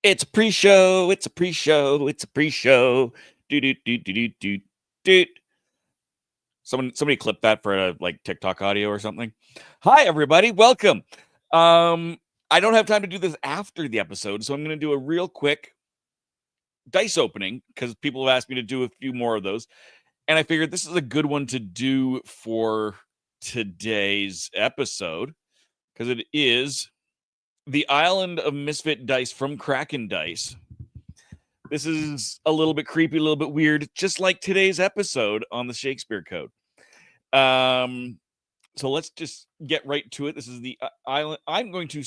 It's a pre-show. It's a pre-show. It's a pre-show. Do do do do do do do. Somebody clip that for a like TikTok audio or something. Hi everybody, welcome. I don't have time to do this after the episode, so I'm going to do a real quick dice opening because people have asked me to do a few more of those, and I figured this is a good one to do for today's episode because it is the Island of Misfit Dice from Kraken Dice. This is a little bit creepy, a little bit weird, just like today's episode on the Shakespeare Code. So let's just get right to it. This is the island. I'm going to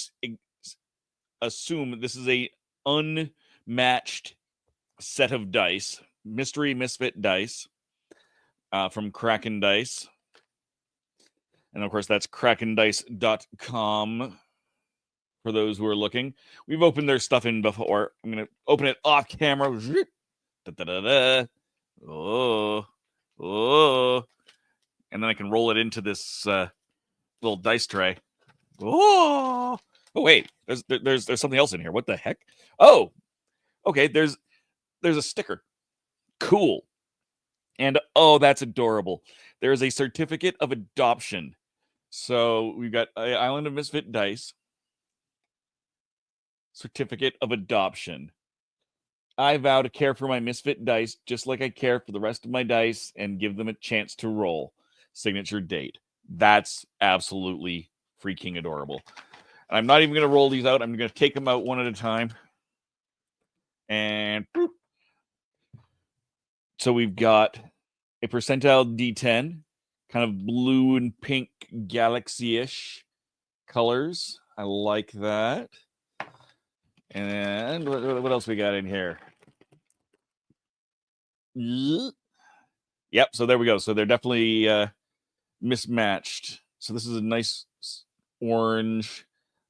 assume this is a unmatched set of dice, mystery misfit dice from Kraken Dice. And of course, that's krakendice.com. For those who are looking, we've opened their stuff in before. I'm going to open it off camera. Oh. And then I can roll it into this little dice tray. Oh wait, there's something else in here. What the heck? Oh, okay. There's a sticker. Cool. And oh, that's adorable. There is a certificate of adoption. So we've got Island of Misfit Dice. Certificate of adoption. I vow to care for my misfit dice just like I care for the rest of my dice and give them a chance to roll. Signature date. That's absolutely freaking adorable. And I'm not even going to roll these out. I'm going to take them out one at a time. And boop. So we've got a percentile D10, kind of blue and pink galaxy-ish colors. I like that. And what else we got in here? Yep, so there we go. So they're definitely mismatched. So this is a nice orange.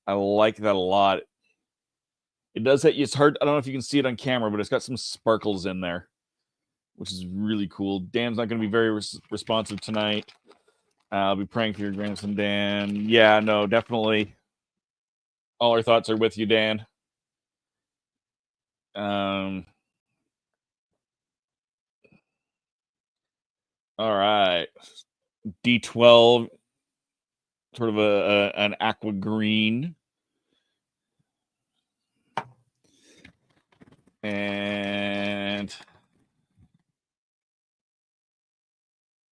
I like that a lot. It does that. It's hard. I don't know if you can see it on camera, but it's got some sparkles in there, which is really cool. Dan's not going to be very responsive tonight. I'll be praying for your grandson, Dan. Yeah, no, definitely. All our thoughts are with you, Dan. All right. D12, sort of an aqua green. And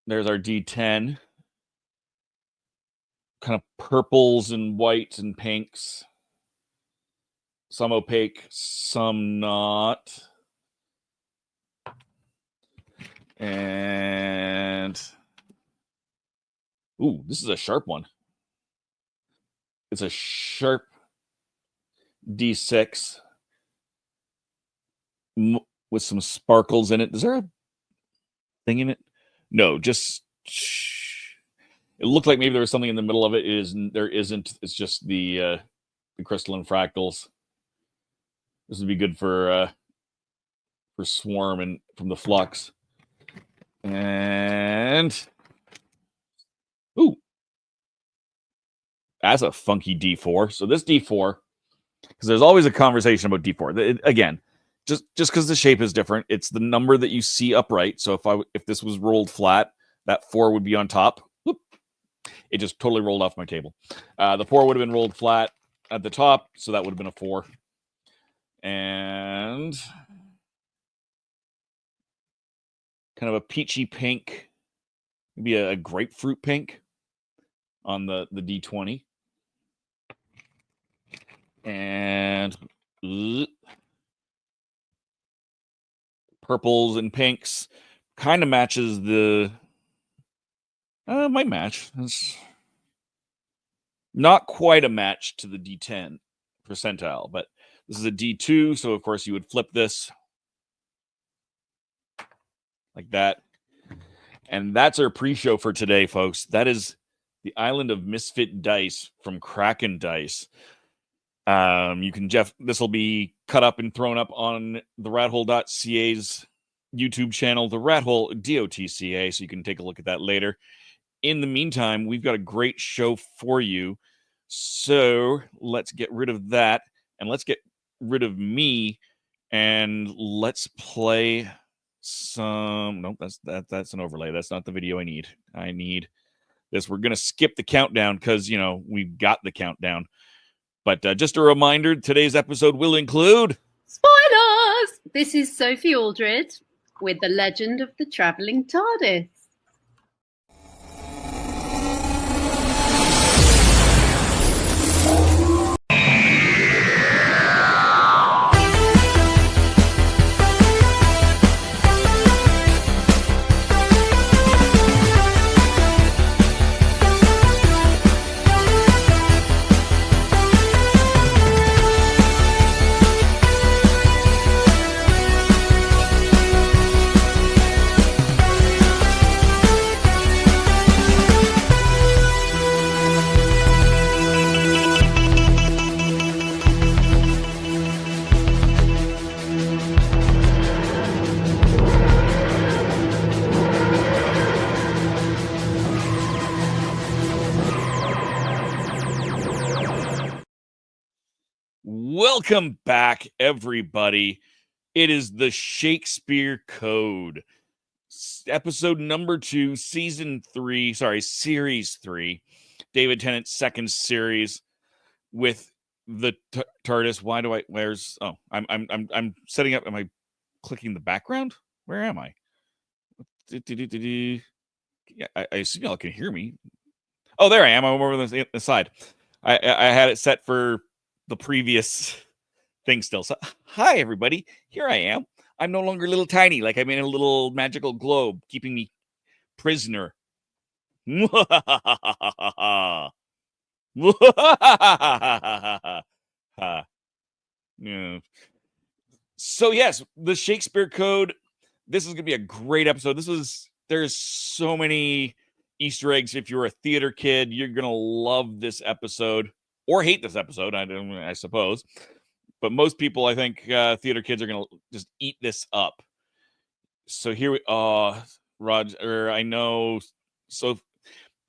there's our D10. Kind of purples and whites and pinks. Some opaque, some not. And ooh, this is a sharp one. It's a sharp D6 with some sparkles in it. Is there a thing in it? No, just it looked like maybe there was something in the middle of it. There isn't. It's just the crystalline fractals. This would be good for Swarm and from the Flux. And ooh, that's a funky D4. So this D4, because there's always a conversation about D4. Again, just because the shape is different, it's the number that you see upright. So if this was rolled flat, that 4 would be on top. Whoop. It just totally rolled off my table. The 4 would have been rolled flat at the top, so that would have been a 4. And kind of a peachy pink, maybe a grapefruit pink on the D20. And purples and pinks kind of matches the might match. It's not quite a match to the D10 percentile, but this is a D2, so of course you would flip this like that. And that's our pre-show for today, folks. That is the Island of Misfit Dice from Kraken Dice. You can, Jeff, this will be cut up and thrown up on the rathole.ca's YouTube channel, the Rathole DOTCA, so you can take a look at that later. In the meantime, we've got a great show for you. So let's get rid of that and let's get rid of me, and let's play some. Nope, that's an overlay. That's not the video I need. I need this. We're gonna skip the countdown because we've got the countdown. But just a reminder: today's episode will include spoilers. This is Sophie Aldred with the Legend of the Traveling TARDIS. Welcome back, everybody. It is the Shakespeare Code, episode number 2, series 3, David Tennant's second series with the TARDIS. I'm setting up. Am I clicking the background? Where am I? Yeah, I assume y'all can hear me. Oh, there I am. I'm over the side. I had it set for the previous thing still. So, hi, everybody. Here I am. I'm no longer little tiny, like I'm in a little magical globe, keeping me prisoner. Yeah. So, yes, the Shakespeare Code. This is going to be a great episode. There's so many Easter eggs. If you're a theater kid, you're going to love this episode. Or hate this episode, I suppose. But most people, I think, theater kids are going to just eat this up. So here Roger, I know. So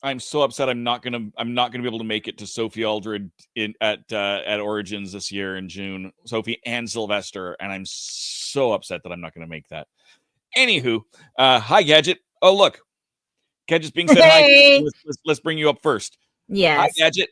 I'm so upset. I'm not gonna be able to make it to Sophie Aldred at Origins this year in June. Sophie and Sylvester, and I'm so upset that I'm not going to make that. Anywho, hi Gadget. Oh look, Gadget's being said hey. Hi. Let's bring you up first. Yes. Hi Gadget.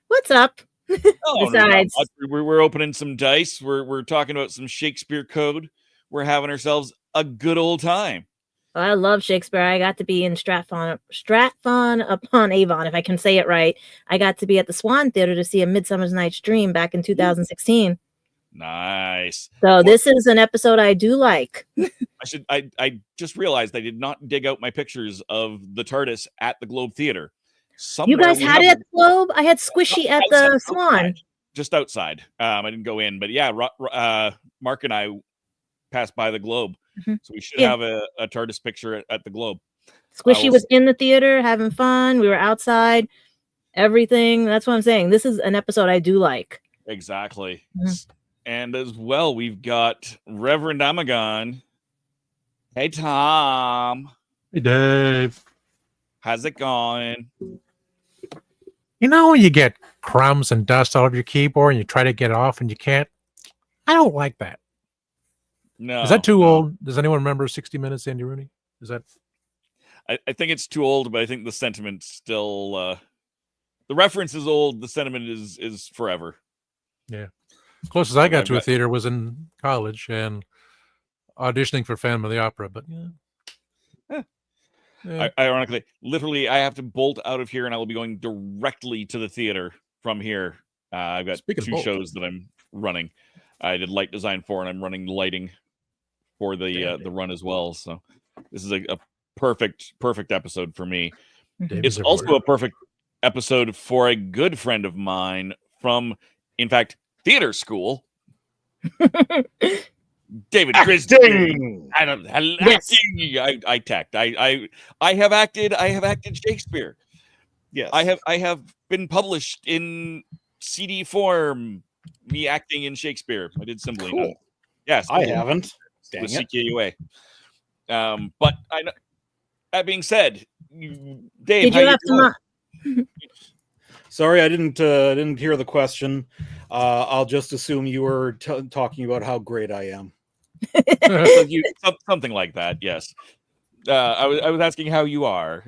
What's up? Besides, we're opening some dice. We're talking about some Shakespeare Code. We're having ourselves a good old time. Well, I love Shakespeare. I got to be in Stratford-upon-Avon, if I can say it right. I got to be at the Swan Theater to see A Midsummer Night's Dream back in 2016. Nice. So this is an episode I do like. I just realized I did not dig out my pictures of the TARDIS at the Globe Theater. You guys had it at the Globe? I had Squishy at the Swan. Just outside. I didn't go in, but yeah, Mark and I passed by the Globe. Mm-hmm. So we should have a TARDIS picture at the Globe. Squishy was in the theater having fun. We were outside. Everything. That's what I'm saying. This is an episode I do like. Exactly. Mm-hmm. And as well, we've got Reverend Agyeman. Hey, Tom. Hey, Dave. How's it going? You know when you get crumbs and dust all over your keyboard and you try to get it off and you can't? I don't like that. No. Is that too old? Does anyone remember 60 Minutes, Andy Rooney? Is that? I think it's too old, but I think the sentiment's still... the reference is old. The sentiment is forever. Yeah. Closest I got to a theater was in college and auditioning for Phantom of the Opera, but yeah. Ironically, literally, I have to bolt out of here, and I will be going directly to the theater from here. I've got two shows that I'm running. I did light design for, and I'm running lighting for the run as well. So this is a perfect episode for me. It's also a perfect episode for a good friend of mine from, in fact, theater school. David Christina. I tacked. I have acted Shakespeare. Yes. I have been published in CD form. Me acting in Shakespeare. I did Symbol. Cool. Yes, I haven't. With CKUA. But I know. That being said, Dave, did you have to? Sorry, I didn't hear the question. I'll just assume you were talking about how great I am. Something like that. Yes. I was asking how you are.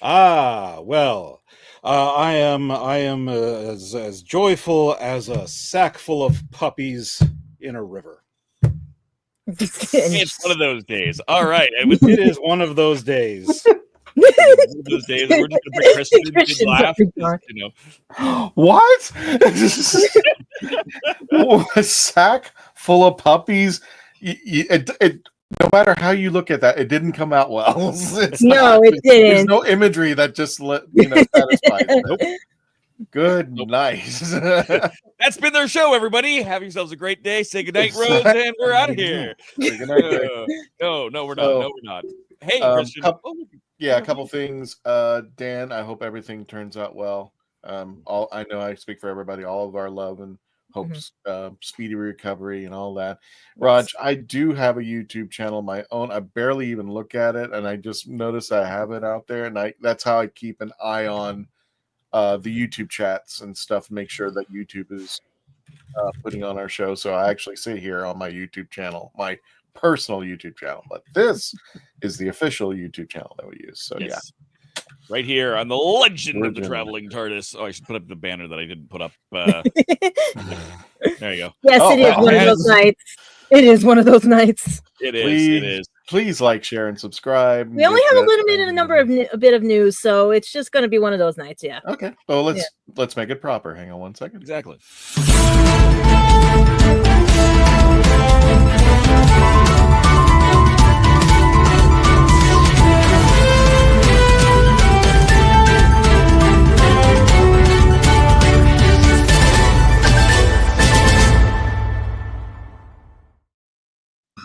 Well, I am as joyful as a sack full of puppies in a river. It's one of those days. All right. It is one of those days. One of those days. We're just gonna bring Kristen in to laugh. What? A sack full of puppies. No matter how you look at that, it didn't come out well. It There's didn't. no imagery that just satisfies it. Nope. Good night. That's been their show, everybody. Have yourselves a great day. Say goodnight, Rose, and we're out of here. Good night, Greg. No, we're not. No, we're not. Hey, Christian. A couple things. Dan, I hope everything turns out well. I know I speak for everybody. All of our love and hopes, speedy recovery and all that. Raj, I do have a YouTube channel of my own. I barely even look at it, and I just noticed I have it out there, and that's how I keep an eye on the YouTube chats and stuff. Make sure that YouTube is putting on our show. So I actually sit here on my YouTube channel, my personal YouTube channel, but this is the official YouTube channel that we use. So Yes. yeah. Right here on the Legend of the Traveling TARDIS. Oh, I should put up the banner that I didn't put up. There you go. Yes, it is one of those nights. It is one of those nights. It is. Please like, share, and subscribe. We only have a bit of news, so it's just going to be one of those nights. Yeah. Okay. Well, let's make it proper. Hang on one second. Exactly.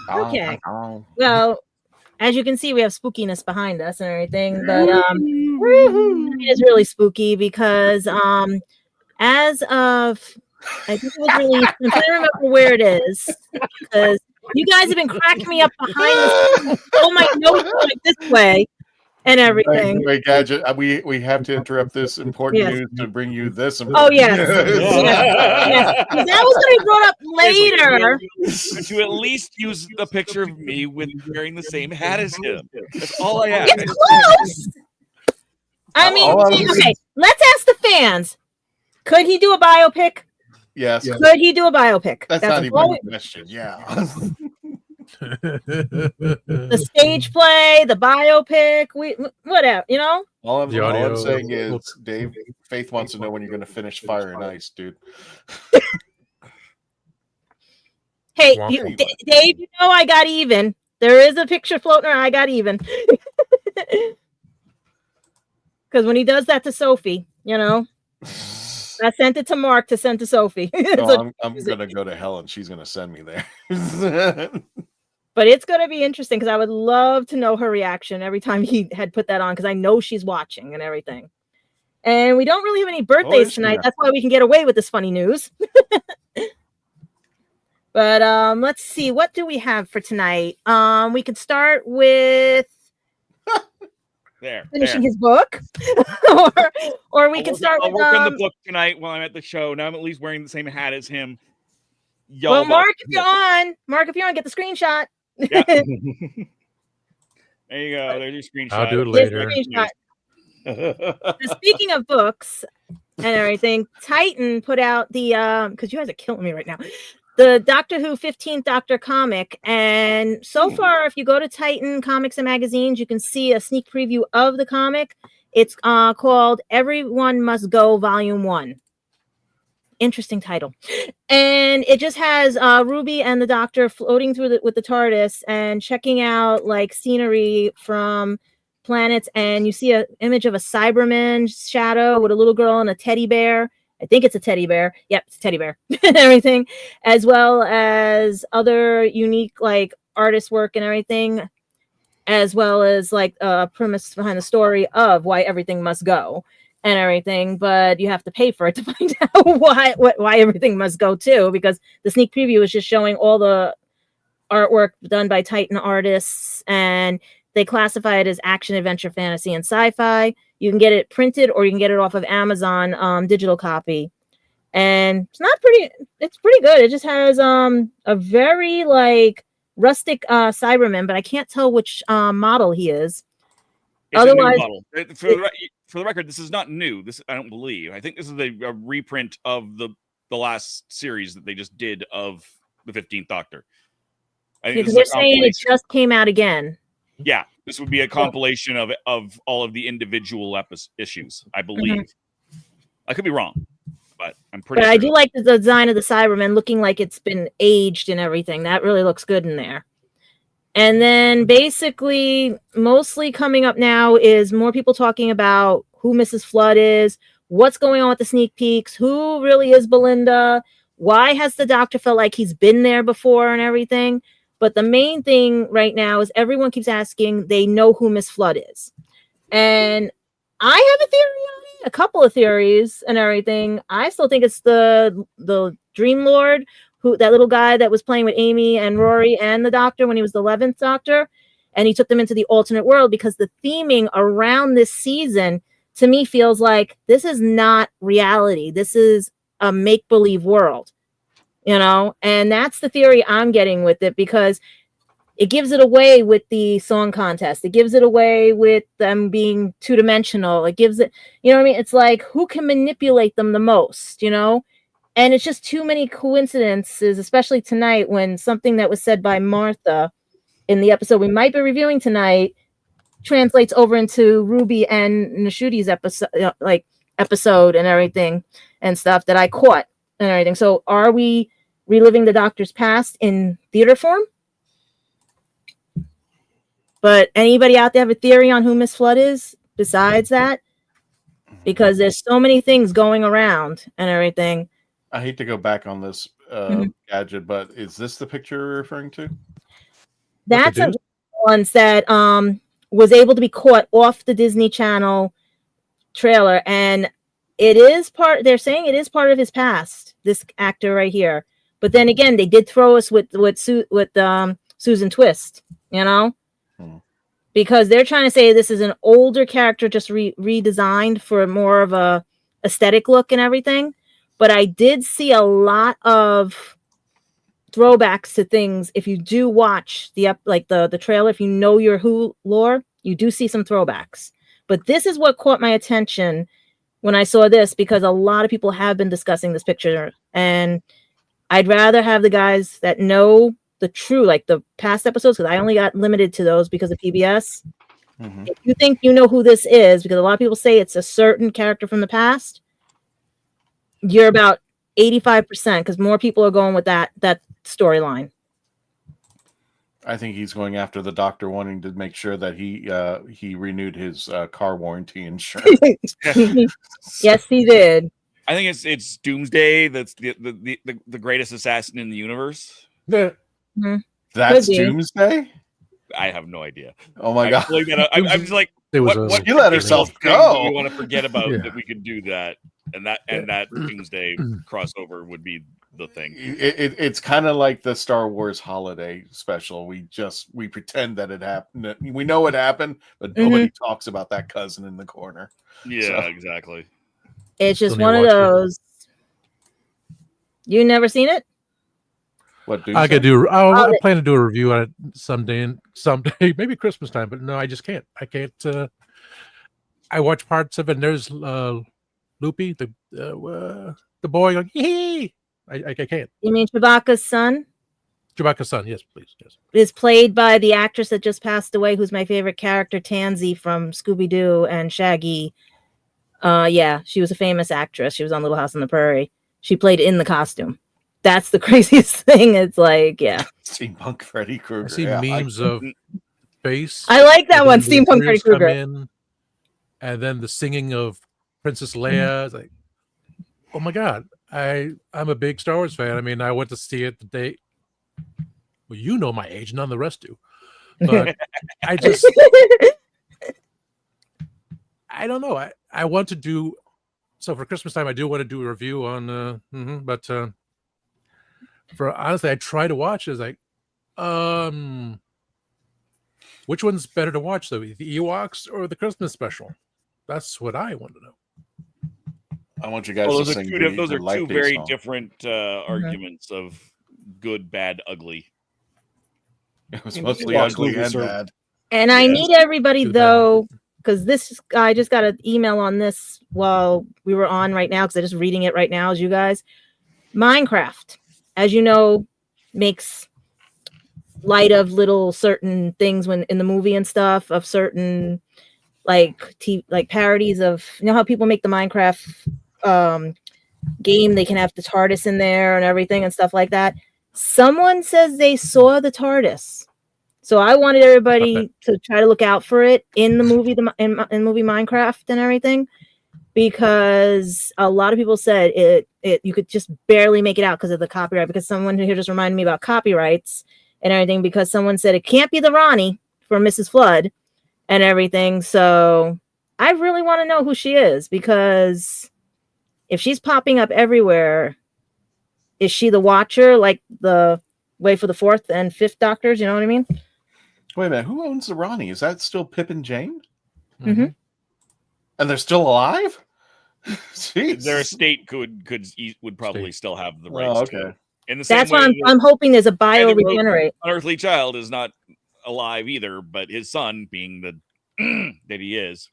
Okay. Well, as you can see, we have spookiness behind us and everything, but it is really spooky because as of I think it was released, I'm trying to remember where it is because you guys have been cracking me up behind the all my notes like this way and everything. Wait, Gadget, we have to interrupt this important news to bring you this. Oh yes. Yes. That was going to be brought up later. Could you at least use the picture of me with wearing the same hat as him? That's all I ask. It's close. I mean, okay. Let's ask the fans. Could he do a biopic? Yes. Could he do a biopic? That's not even a question. Yeah. The stage play, the biopic, whatever, you know. All I'm saying is, Dave, Faith wants to know when you're going to finish Fire and Ice, dude. Hey, Dave, you know I got even. There is a picture floating around. I got even. Because when he does that to Sophie, you know, I sent it to Mark to send to Sophie. I'm going to go to hell and she's going to send me there. But it's going to be interesting because I would love to know her reaction every time he had put that on because I know she's watching and everything. And we don't really have any birthdays tonight. That's why we can get away with this funny news. But let's see. What do we have for tonight? We could start with finishing his book. or we can start with... I'll work on the book tonight while I'm at the show. Now I'm at least wearing the same hat as him. Well, Mark, if you're on, get the screenshot. Yeah. There you go. There's your screenshot. I'll do it later. Speaking of books and everything, Titan put out the because you guys are killing me right now. The Doctor Who 15th Doctor comic, and so far, if you go to Titan Comics and Magazines, you can see a sneak preview of the comic. It's called "Everyone Must Go" Volume 1. Interesting title, and it just has Ruby and the Doctor floating through with the TARDIS and checking out like scenery from planets, and you see an image of a Cyberman shadow with a little girl and a teddy bear. I think it's a teddy bear. Yep, it's a teddy bear and everything, as well as other unique like artist work and everything, as well as like a premise behind the story of why everything must go and everything, but you have to pay for it to find out why everything must go too, because the sneak preview is just showing all the artwork done by Titan artists, and they classify it as action, adventure, fantasy, and sci-fi. You can get it printed or you can get it off of Amazon digital copy. and it's pretty good. It just has a very like rustic Cyberman, but I can't tell which model he is. It's a new Otherwise, model. For the record, this is not new. This I don't believe. I think this is a reprint of the last series that they just did of the 15th Doctor. I think because this is they're a saying it compilation. just came out again. Yeah, this would be a compilation of all of the individual issues, I believe. I could be wrong, but I'm pretty sure. I do like the design of the Cyberman looking like it's been aged and everything. That really looks good in there. And then basically, mostly coming up now is more people talking about who Mrs. Flood is, what's going on with the sneak peeks, who really is Belinda, why has the Doctor felt like he's been there before and everything. But the main thing right now is everyone keeps asking, they know who Miss Flood is. And I have a theory on it, a couple of theories and everything. I still think it's the Dream Lord, that little guy that was playing with Amy and Rory and the Doctor when he was the 11th Doctor, and he took them into the alternate world, because the theming around this season to me feels like this is not reality. This is a make-believe world, and that's the theory I'm getting with it, because it gives it away with the song contest. It gives it away with them being two-dimensional. It gives it, what I mean? It's like, who can manipulate them the most, And it's just too many coincidences, especially tonight, when something that was said by Martha in the episode we might be reviewing tonight translates over into Ruby and Nashuti's episode and everything and stuff that I caught and everything. So are we reliving the Doctor's past in theater form? But anybody out there have a theory on who Miss Flood is besides that? Because there's so many things going around and everything. I hate to go back on this gadget, but is this the picture you're referring to? That's a ones that was able to be caught off the Disney Channel trailer, and it is they're saying it is part of his past, this actor right here. But then again, they did throw us with Susan Twist, because they're trying to say this is an older character just redesigned for more of a aesthetic look and everything. But I did see a lot of throwbacks to things. If you do watch the trailer, if you know your Who lore, you do see some throwbacks. But this is what caught my attention when I saw this, because a lot of people have been discussing this picture, and I'd rather have the guys that know the true, like the past episodes, because I only got limited to those because of PBS. If you think you know who this is, because a lot of people say it's a certain character from the past, you're about 85%, because more people are going with that storyline. I think he's going after the Doctor, wanting to make sure that he renewed his car warranty insurance. Yes, he did. I think it's Doomsday. That's the greatest assassin in the universe. That's Doomsday? I have no idea. Oh my god! I'm just like, what you let herself go? You want to forget about that we could do that, and that Doomsday crossover would be the thing. It's kind of like the Star Wars holiday special. We pretend that it happened. We know it happened, but nobody talks about that cousin in the corner. Yeah, exactly. It's just one of those. You never seen it? What I could do. I plan to do a review on it someday, maybe Christmas time. But no, I just can't. I can't. I watch parts of it. And there's Loopy, the boy going, hee. I can't. You mean Chewbacca's son? Chewbacca's son, yes, please. Yes. It is played by the actress that just passed away, who's my favorite character, Tansy from Scooby-Doo and Shaggy. Yeah, she was a famous actress. She was on Little House on the Prairie. She played in the costume. That's the craziest thing. It's like, yeah. Steampunk Freddy Krueger. I see memes of bass. I like that one, Steampunk Freddy Krueger. And then the singing of Princess Leia. It's like, oh my God. I'm a big Star Wars fan. I mean, I went to see it the day. Well, you know my age, none of the rest do. But I just, I don't know. I want to do, so for Christmas time, I do want to do a review on, but for honestly, I try to watch it. It's like, which one's better to watch though? The Ewoks or the Christmas special? That's what I want to know. I want you guys Well, to those are sing. those are Life two Day very song. different arguments of good, bad, ugly. It was You mostly watch ugly movies and or- bad. And I Yes. need everybody Too bad. though, because this I just got an email on this while we were on right now, because I'm just reading it right now as you guys. Minecraft, as you know, makes light of little certain things when in the movie and stuff of certain like parodies of, you know how people make the Minecraft game, they can have the TARDIS in there and everything and stuff like that. Someone says they saw the TARDIS. So I wanted everybody to try to look out for it in the movie, in movie Minecraft and everything, because a lot of people said it you could just barely make it out because of the copyright. Because someone here just reminded me about copyrights and everything, because someone said it can't be the Ronnie from Mrs. Flood and everything. So I really want to know who she is, because if she's popping up everywhere, is she the Watcher, like the way for the 4th and 5th Doctors? You know what I mean? Wait a minute, who owns the Ronnie? Is that still Pip and Jane? Mhm. And they're still alive? Jeez. Their estate would probably State. still have the Oh, rights okay. to it. In the same That's way why that I'm hoping there's a guy bio that wrote regenerate. Unearthly Child is not alive either, but his son, being the that he is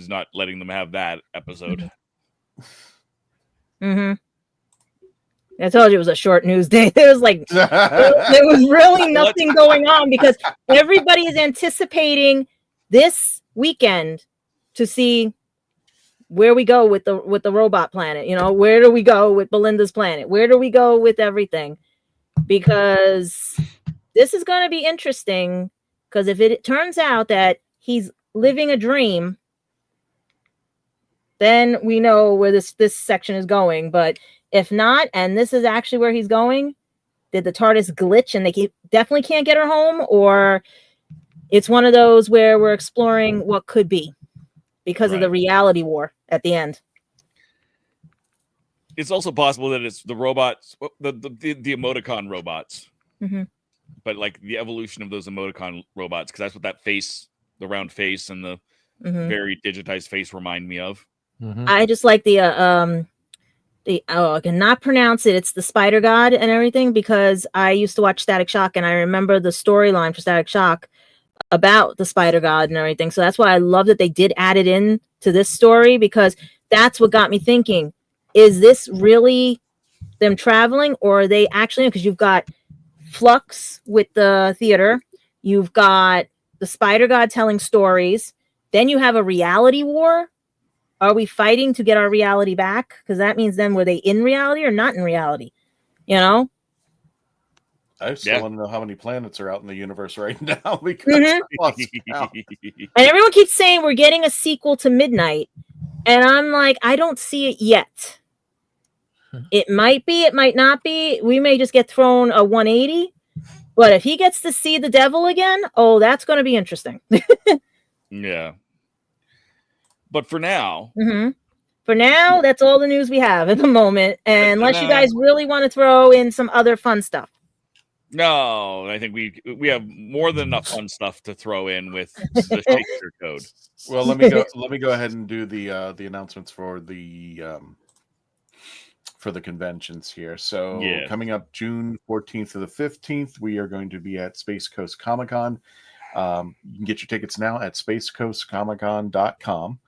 not letting them have that episode. Mm-hmm. I told you it was a short news day. There was like there was really nothing going on, because everybody is anticipating this weekend to see where we go with the robot planet. You know, where do we go with Belinda's planet? Where do we go with everything? Because this is going to be interesting. Because if it turns out that he's living a dream, then we know where this section is going. But if not, and this is actually where he's going, did the TARDIS glitch and they definitely can't get her home? Or it's one of those where we're exploring what could be because of the reality war at the end. It's also possible that it's the robots, the emoticon robots, but like the evolution of those emoticon robots, because that's what that face, the round face and the very digitized face remind me of. I just like the I cannot pronounce it. It's the Spider God and everything, because I used to watch Static Shock and I remember the storyline for Static Shock about the Spider God and everything. So that's why I love that they did add it in to this story, because that's what got me thinking. Is this really them traveling, or are they actually, because you've got Flux with the theater, you've got the Spider God telling stories, then you have a reality war. Are we fighting to get our reality back? Because that means then were they in reality or not in reality? You know? I still want to know how many planets are out in the universe right now, because I lost count. And everyone keeps saying we're getting a sequel to Midnight. And I'm like, I don't see it yet. It might be, it might not be. We may just get thrown a 180. But if he gets to see the devil again, oh, that's going to be interesting. Yeah. But for now, that's all the news we have at the moment. And unless you guys really want to throw in some other fun stuff. No, I think we have more than enough fun stuff to throw in with the Shakespeare Code. Well, let me go ahead and do the announcements for the conventions here. So coming up June 14th to the 15th, we are going to be at Space Coast Comic Con. You can get your tickets now at spacecoastcomiccon.com.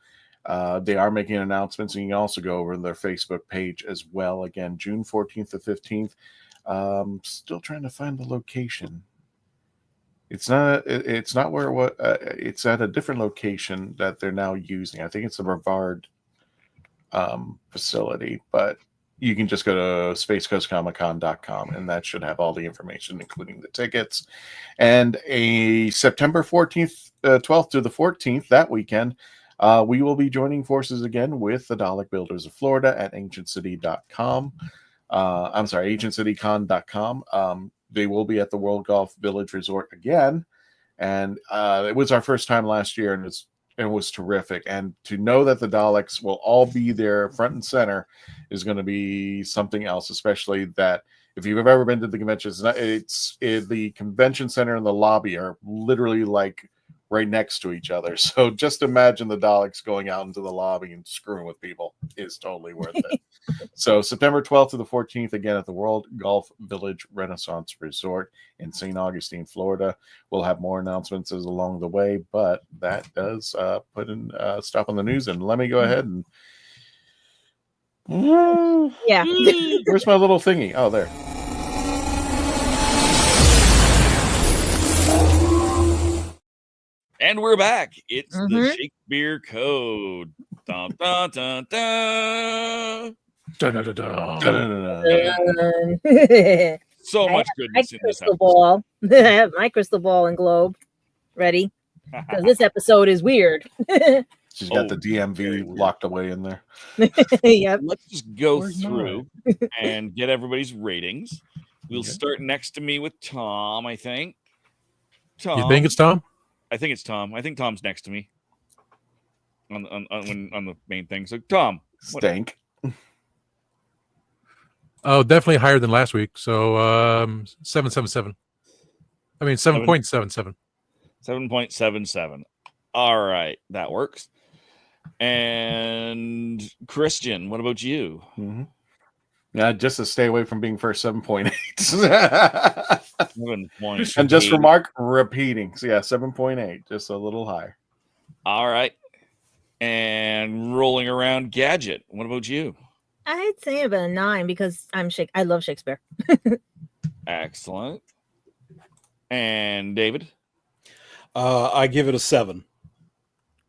They are making announcements, and you can also go over to their Facebook page as well. Again, June 14th to 15th. Still trying to find the location. It's not where it's at a different location that they're now using. I think it's the Brevard facility, but you can just go to spacecoastcomiccon.com, and that should have all the information, including the tickets. And a September 12th to the 14th, that weekend, we will be joining forces again with the Dalek Builders of Florida at ancientcity.com. ancientcitycon.com. They will be at the World Golf Village Resort again. And it was our first time last year, and it was terrific. And to know that the Daleks will all be there front and center is going to be something else, especially that if you've ever been to the conventions, the convention center and the lobby are literally like right next to each other. So just imagine the Daleks going out into the lobby and screwing with people is totally worth it. So September 12th to the 14th, again at the World Golf Village Renaissance Resort in St. Augustine, Florida. We'll have more announcements as along the way, but that does put in stop on the news. And let me go ahead and Yeah. where's my little thingy? Oh, there. And we're back. It's the Mhm. Shakespeare Code. Dun, dun, dun, dun. Da-da-da-da. So I much my goodness in this crystal episode. ball. I have my crystal ball and globe ready because this episode is weird. She's got Oh, the very DMV weird. locked away in there. Yep. Let's just go Where's through and get everybody's ratings. We'll Okay. start next to me with Tom, I think. Tom. You think it's Tom? I think it's Tom. I think Tom's next to me on the main thing. So Tom, what- Stank. Oh, definitely higher than last week. So 7.77. I mean 7.77. 7.77. All right, that works. And Christian, what about you? Mm-hmm. Yeah, just to stay away from being first, 7.8. 7.8. And just for Mark, repeating. So yeah, 7.8, just a little higher. All right. And rolling around Gadget. What about you? I'd say about a 9 because I love Shakespeare. Excellent. And David? I give it a 7.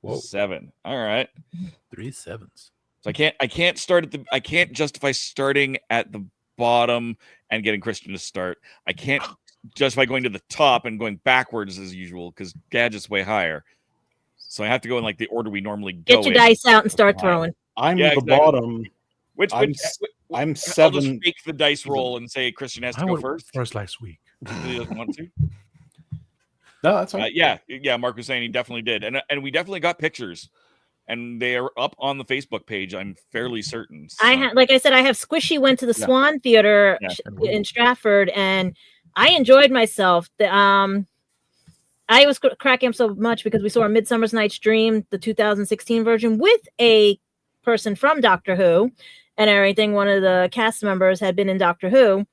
Whoa. 7. All right. 3 sevens. So I can't justify starting at the bottom and getting Christian to start. I can't justify going to the top and going backwards as usual because Gadget's way higher. So I have to go in like the order we normally go. Get your dice out and start throwing. I'm Yeah, the exactly. bottom. Which I'm I'll 7. just fake the dice roll and say Christian has to I go went first. first last week. He doesn't want to. No, that's fine. Yeah. Mark was saying he definitely did, and we definitely got pictures, and they are up on the Facebook page. I'm fairly certain. So. Like I said, I have Squishy went to the Yeah. Swan Theater Yeah. in Stratford, and I enjoyed myself. I was cracking up so much because we saw a Midsummer's Night's Dream, the 2016 version, with a person from Doctor Who and everything. One of the cast members had been in Doctor Who,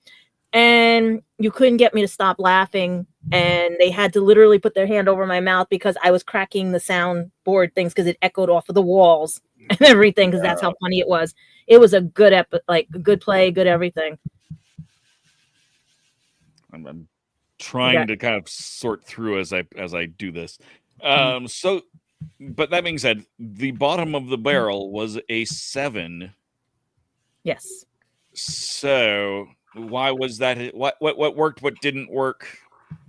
and you couldn't get me to stop laughing. And they had to literally put their hand over my mouth because I was cracking the soundboard things because it echoed off of the walls and everything because that's how funny it was. It was a good good play, good everything. I'm trying to kind of sort through as I do this. So, but that being said, the bottom of the barrel was a 7. Yes. So why was that? What worked? What didn't work?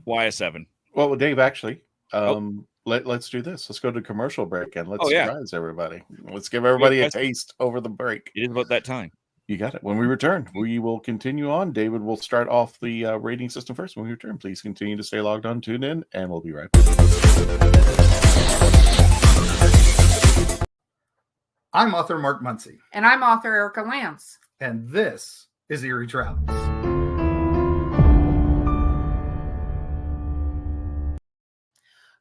Why a 7? Well, Dave, actually, let's do this. Let's go to commercial break and let's surprise everybody. Let's give everybody a taste over the break. It is about that time. You got it. When we return, we will continue on. David will start off the rating system first. When we return, please continue to stay logged on, tune in, and we'll be right back. I'm author Mark Muncy, And I'm author Erica Lance. and this is Eerie Travels.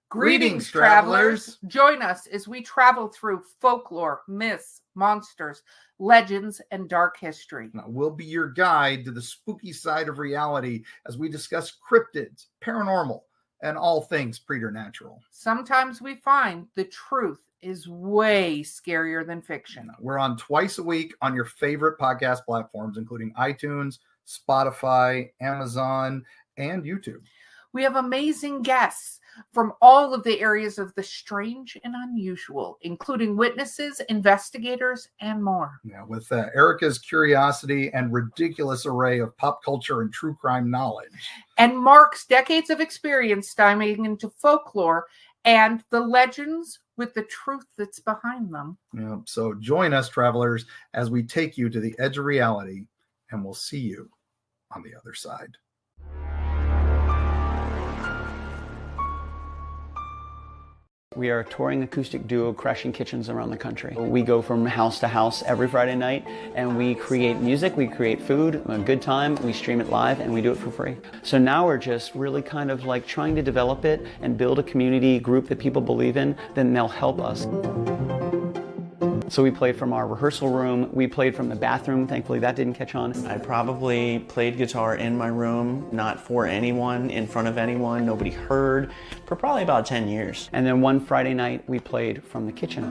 Greetings, travelers. Join us as we travel through folklore, myths, monsters, legends, and dark history. Now, we'll be your guide to the spooky side of reality as we discuss cryptids, paranormal, and all things preternatural. Sometimes we find the truth is way scarier than fiction. We're on twice a week on your favorite podcast platforms, including iTunes, Spotify, Amazon, and YouTube. We have amazing guests from all of the areas of the strange and unusual, including witnesses, investigators, and more. Now, with Erica's curiosity and ridiculous array of pop culture and true crime knowledge. And Mark's decades of experience diving into folklore and the legends with the truth that's behind them. So join us, travelers, as we take you to the edge of reality, and we'll see you on the other side. We are a touring acoustic duo crashing kitchens around the country. We go from house to house every Friday night and we create music, we create food, a good time, we stream it live and we do it for free. So now we're just really kind of like trying to develop it and build a community group that people believe in, then they'll help us. So we played from our rehearsal room, we played from the bathroom, thankfully that didn't catch on. I probably played guitar in my room, not for anyone, in front of anyone, nobody heard, for probably about 10 years. And then one Friday night we played from the kitchen.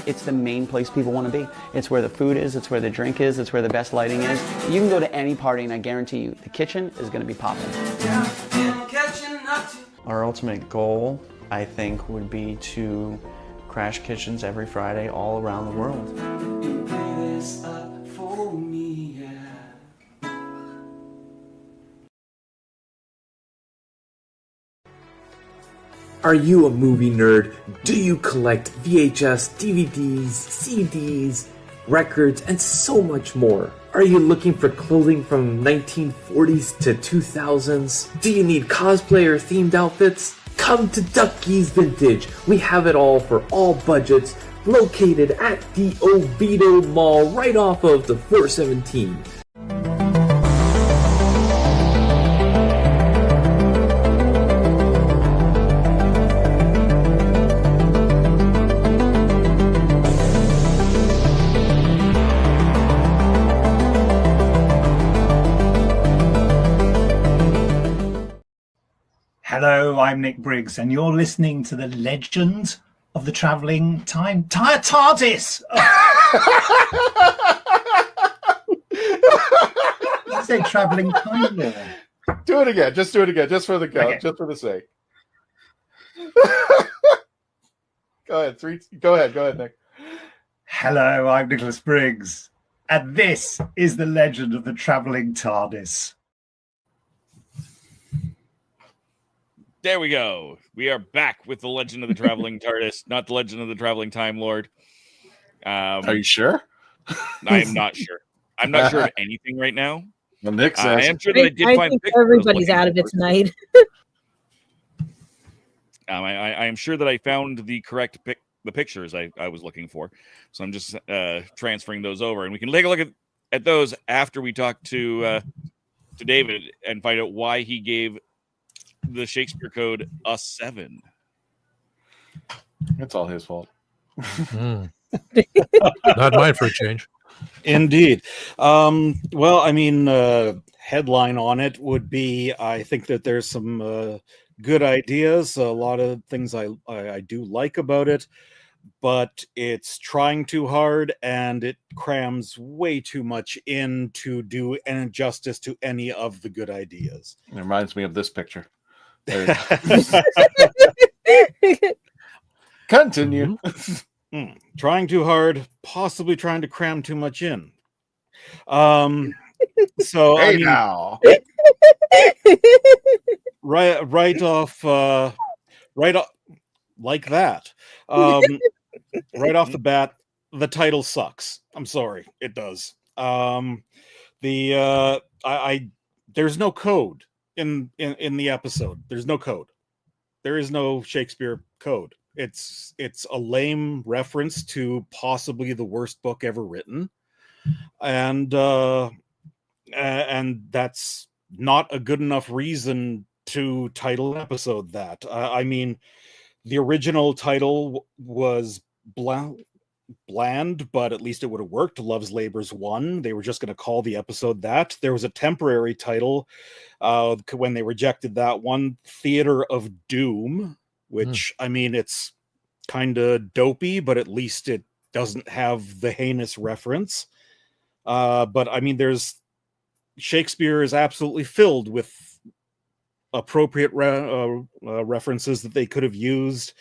It's the main place people want to be. It's where the food is, it's where the drink is, it's where the best lighting is. You can go to any party and I guarantee you the kitchen is going to be popping. Our ultimate goal, I think, would be to crash kitchens every Friday all around the world. Are you a movie nerd? Do you collect VHS, DVDs, CDs, records, and so much more? Are you looking for clothing from 1940s to 2000s? Do you need cosplay or themed outfits? Come to Ducky's Vintage. We have it all for all budgets, located at the Oviedo Mall right off of the 417. Hello, I'm Nick Briggs, and you're listening to the Legend of the Traveling TARDIS. You say Traveling Time Lord. Do it again. Just do it again. Just for the Okay. just for the sake. Go ahead. Go ahead, Nick. Hello, I'm Nicholas Briggs, and this is the Legend of the Traveling TARDIS. There we go. We are back with the Legend of the Traveling TARDIS, not the Legend of the Traveling Time Lord. Are you sure? I am not sure. I'm not sure of anything right now. Well, Nick I says. am sure that I did find think the picture I was everybody's looking out of it for. tonight. I am sure that I found the correct the pictures I was looking for. So I'm just transferring those over, and we can take a look at those after we talk to David and find out why he gave the Shakespeare Code a 7. It's all his fault. Not mine for a change. Indeed. Well, I mean, headline on it would be, I think that there's some good ideas, a lot of things I do like about it, but it's trying too hard and it crams way too much in to do any justice to any of the good ideas. It reminds me of this picture. Continue. Trying too hard, possibly trying to cram too much in. So Hey I mean, now. right off like that. Right off the bat, the title sucks. I'm sorry, it does. There's no code in the episode. There's no code. There is no Shakespeare Code. It's a lame reference to possibly the worst book ever written, and that's not a good enough reason to title an episode that. I mean, the original title was bland, but at least it would have worked. Love's Labor's Won. They were just going to call the episode that. There was a temporary title when they rejected that one, Theater of Doom, which, I mean, it's kind of dopey, but at least it doesn't have the heinous reference. But I mean, Shakespeare is absolutely filled with appropriate references that they could have used.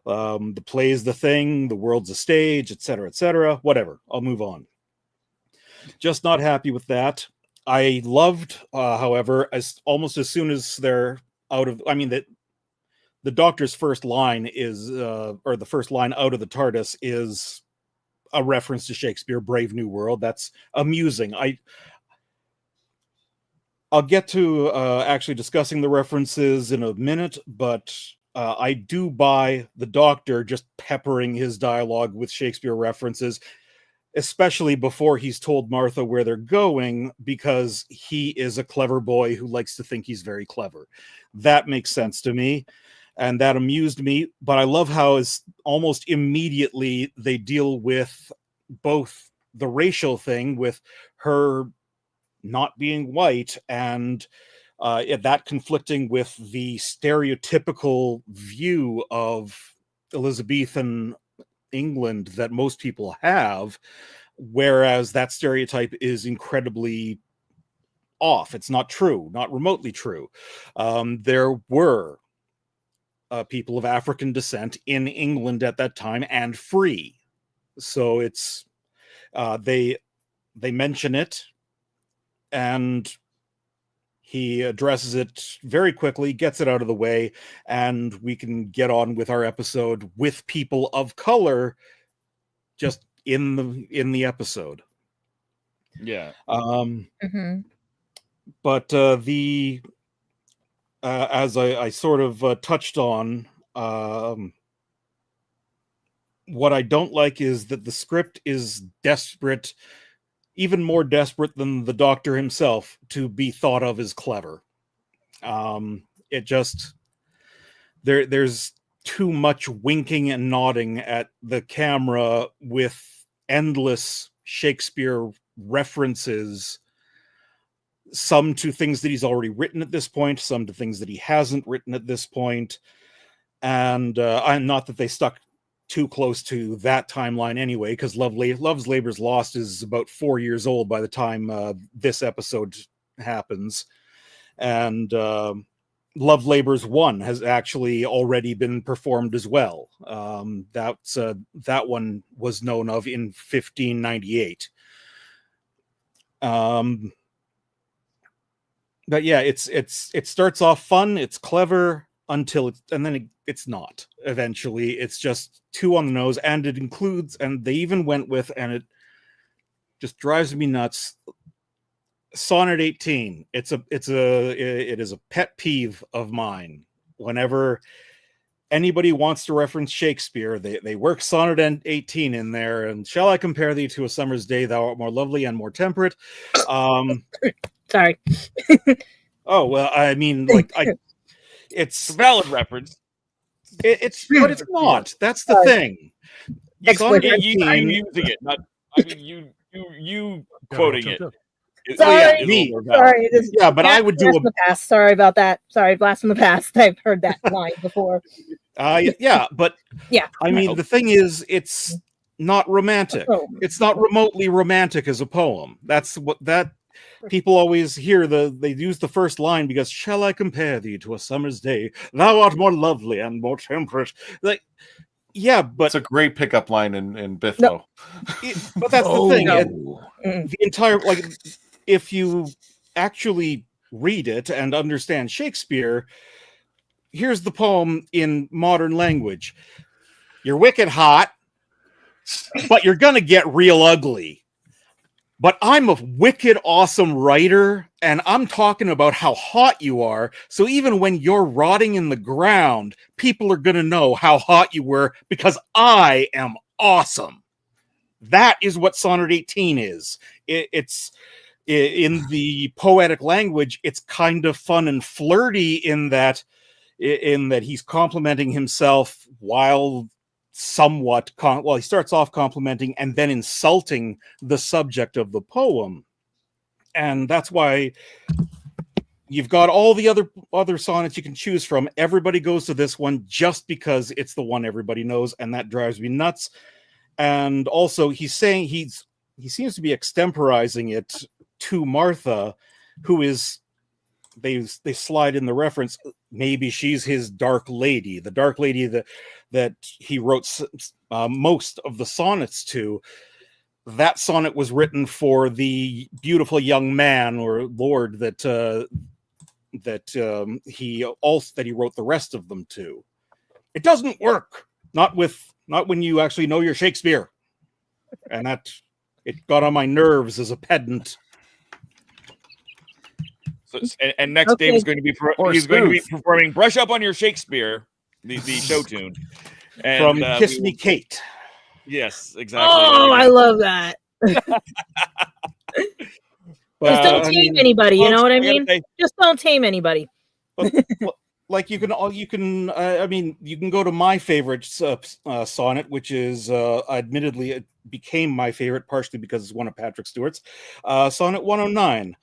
The play's the thing, the world's a stage, etc., whatever. I'll move on. Just not happy with that. I loved, however, almost as soon as they're out of, I mean, that the Doctor's first line is, or the first line out of the TARDIS is a reference to Shakespeare, Brave New World. That's amusing. I'll get to actually discussing the references in a minute, but I do buy the Doctor just peppering his dialogue with Shakespeare references, especially before he's told Martha where they're going, because he is a clever boy who likes to think he's very clever. That makes sense to me, and that amused me. But I love how almost immediately they deal with both the racial thing with her not being white and that conflicting with the stereotypical view of Elizabethan England that most people have, whereas that stereotype is incredibly off. It's not true, not remotely true. There were people of African descent in England at that time and free. So it's they mention it, and he addresses it very quickly, gets it out of the way, and we can get on with our episode with people of color just in the episode. Yeah. But as I sort of touched on, what I don't like is that the script is desperate, even more desperate than the Doctor himself, to be thought of as clever. It just there's too much winking and nodding at the camera with endless Shakespeare references, some to things that he's already written at this point, some to things that he hasn't written at this point. And I'm not that they stuck too close to that timeline anyway, because Love's Labour's Lost is about 4 years old by the time this episode happens, and Love Labour's 1 has actually already been performed as well. That one was known of in 1598. But yeah, it starts off fun, it's clever, until it's not. Eventually it's just too on the nose, and it includes, and they even went with, and it just drives me nuts, Sonnet 18. It is a pet peeve of mine. Whenever anybody wants to reference Shakespeare, they work Sonnet 18 in there, and shall I compare thee to a summer's day, thou art more lovely and more temperate. Sorry. Oh well, I mean, it's a valid reference. But it's not. That's the thing. You using it, not you quoting it. Sorry. Yeah, but I would do blast from the past. Sorry about that. Sorry, blast from the past. I've heard that line before. Yeah, but yeah. I mean, the thing is, it's not romantic. It's not remotely romantic as a poem. That's what people always hear. They use the first line because shall I compare thee to a summer's day? Thou art more lovely and more temperate. Yeah, but it's a great pickup line in Bithlow. But that's the thing. The entire, if you actually read it and understand Shakespeare, here's the poem in modern language. You're wicked hot, but you're gonna get real ugly. But I'm a wicked awesome writer, and I'm talking about how hot you are. So even when you're rotting in the ground, people are going to know how hot you were because I am awesome. That is what Sonnet 18 is. It's in the poetic language, it's kind of fun and flirty in that he's complimenting himself while somewhat he starts off complimenting and then insulting the subject of the poem, and that's why you've got all the other sonnets you can choose from. Everybody goes to this one just because it's the one everybody knows, and that drives me nuts. And also he's saying he seems to be extemporizing it to Martha, who is, they slide in the reference, maybe she's his dark lady, the dark lady that he wrote most of the sonnets to. That sonnet was written for the beautiful young man or lord that he wrote the rest of them to. It doesn't work. Not when you actually know your Shakespeare. And it got on my nerves as a pedant. And next Dave Okay. is going to be Or he's going to be spoof. performing "Brush Up on Your Shakespeare," the show tune. And, From Kiss we Me will- Kate. Yes, exactly. Oh, I love that. But, Just don't I tame mean, anybody. You folks, know what I I gotta mean? say- Just don't tame anybody. like you can I mean, you can go to my favorite sonnet, which is admittedly it became my favorite partially because it's one of Patrick Stewart's, sonnet 109.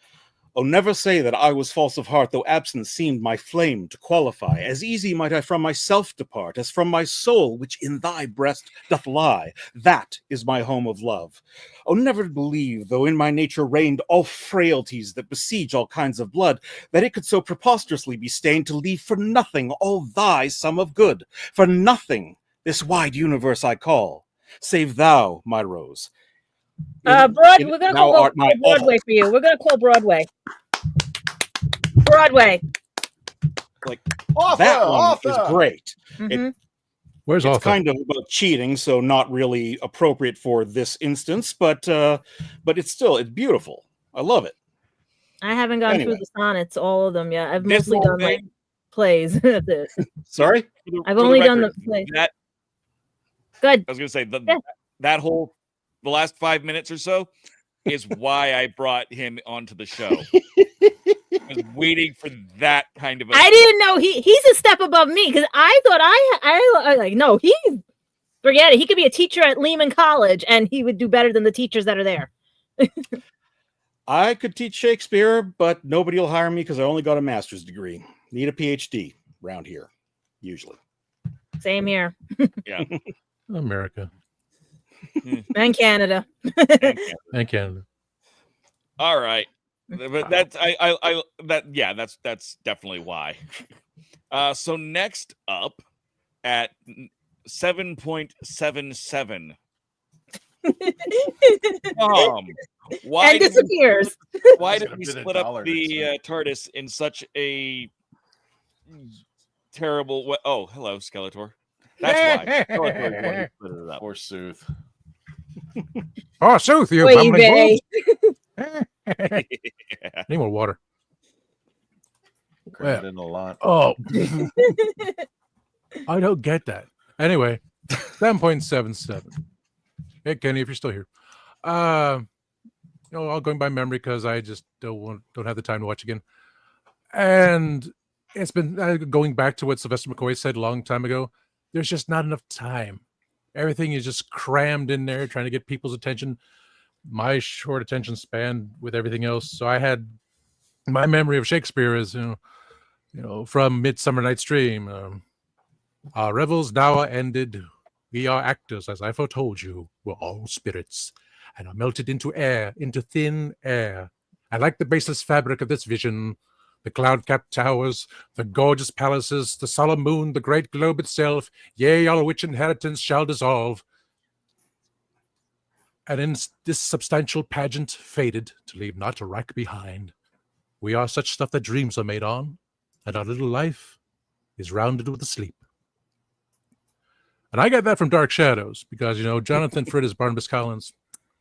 Oh, never say that I was false of heart, though absence seemed my flame to qualify. As easy might I from myself depart, as from my soul, which in thy breast doth lie. That is my home of love. Oh, never believe, though in my nature reigned all frailties that besiege all kinds of blood, that it could so preposterously be stained to leave for nothing all thy sum of good. For nothing this wide universe I call, save thou, my rose. We're gonna thou call art my Broadway all. for you. We're gonna call Broadway. Broadway. Like Author, that one author. is great. Mhm. Where's It's Arthur? kind of about cheating, so not really appropriate for this instance, but it's beautiful. I love it. I haven't gone Anyway. through the sonnets, all of them yet. I've This mostly whole done like thing- plays. That's it. Sorry? I've only done the record, plays. that. Good. I was going to say Yeah. the last 5 minutes or so is why I brought him onto the show. I was waiting for that kind of. I didn't know he's a step above me because I thought I like no, forget it. He could be a teacher at Lehman College and he would do better than the teachers that are there. I could teach Shakespeare, but nobody will hire me because I only got a master's degree. Need a PhD around here, usually. Same here. Yeah. America And Canada. and Canada. All right, but that's that's definitely why. So next up at 7.77. Why And disappears. Why It's did gonna we be the split up dollar the next TARDIS in such a terrible way? Oh, hello, Skeletor. That's why. Skeletor is the one who split it up. Forsooth. Oh, Sooth, you Oy bumbling vey. wolves. Need more water. Crammed in a lot. Oh, I don't get that. Anyway, 7.77. Hey, Kenny, if you're still here. All going by memory because I just don't have the time to watch again. And it's been going back to what Sylvester McCoy said a long time ago. There's just not enough time. Everything is just crammed in there, trying to get people's attention. My short attention span with everything else. So I had my memory of Shakespeare is, from Midsummer Night's Dream. Our revels now are ended. We are actors, as I foretold you. We're all spirits, and are melted into air, into thin air. I like the baseless fabric of this vision, the cloud-capped towers, the gorgeous palaces, the solemn moon, the great globe itself, yea, all which inheritance shall dissolve. And in this substantial pageant faded, to leave not a wreck behind. We are such stuff that dreams are made on, and our little life is rounded with a sleep. And I got that from Dark Shadows, because, Jonathan Frid is Barnabas Collins.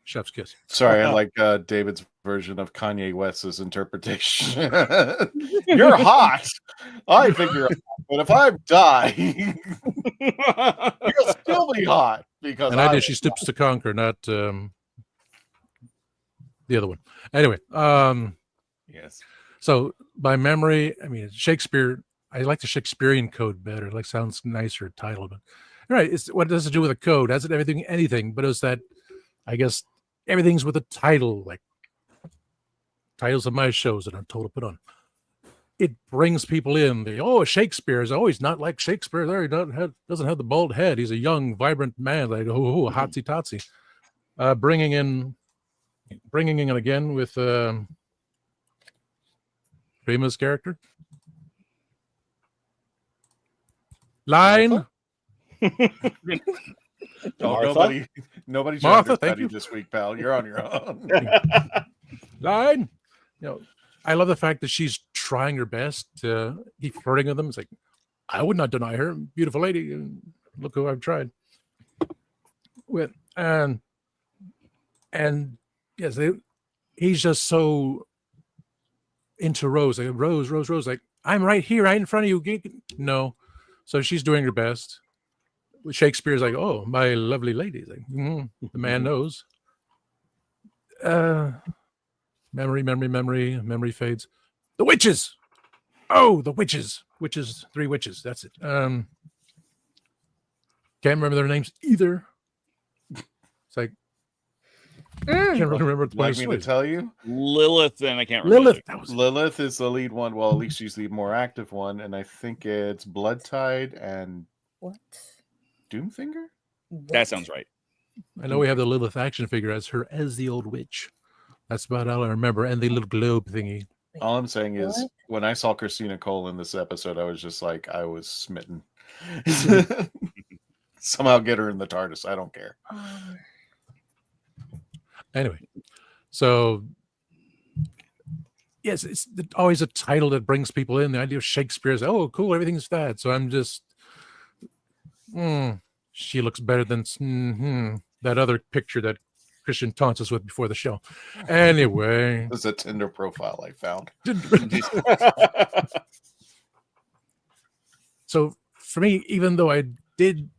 Chef's kiss. Sorry, I like David's version of Kanye West's interpretation. You're hot. I think you're hot, but if I die, you'll still be hot because. And I did. She stoops to conquer, not the other one. Anyway, yes. So by memory, I mean Shakespeare. I like the Shakespearean Code better. It sounds nicer title, but right. It's what does it do with a code? Has it anything? But it's that I guess everything's with a title, like titles of my shows that I'm told to put on. It brings people in. Shakespeare is always not like Shakespeare. There, he doesn't have the bald head. He's a young, vibrant man, like hotsy totsy. Bringing in again with Freema's character. Line. Nobody joined Martha, your thank study you. this week, pal. You're on your own. Line. I love the fact that she's trying her best to keep flirting with him. It's like, I would not deny her. Beautiful lady. And look who I've tried with. And yes, he's just so into Rose, like Rose, like I'm right here, right in front of you. No, so she's doing her best. Shakespeare's like, oh, my lovely lady. Like, the man knows. Memory fades. The witches. Oh, the witches. 3 witches. That's it. Can't remember their names either. It's like I can't really remember. Like me to tell you, Lilith, and I can't remember. Lilith is the lead one. Well, at least she's the more active one, and I think it's Bloodtide and what? Doomfinger. That sounds right. I know we have the Lilith action figure as the old witch. That's about all I remember, and the little globe thingy. All I'm saying is, when I saw Christina Cole in this episode, I was just like, I was smitten. Somehow get her in the TARDIS. I don't care. Anyway, so yes, it's always a title that brings people in. The idea of Shakespeare is, oh, cool, everything's fat. So I'm just, she looks better than that other picture that Christian taunts us with before the show. Anyway, this is a Tinder profile I found. So for me, even though I did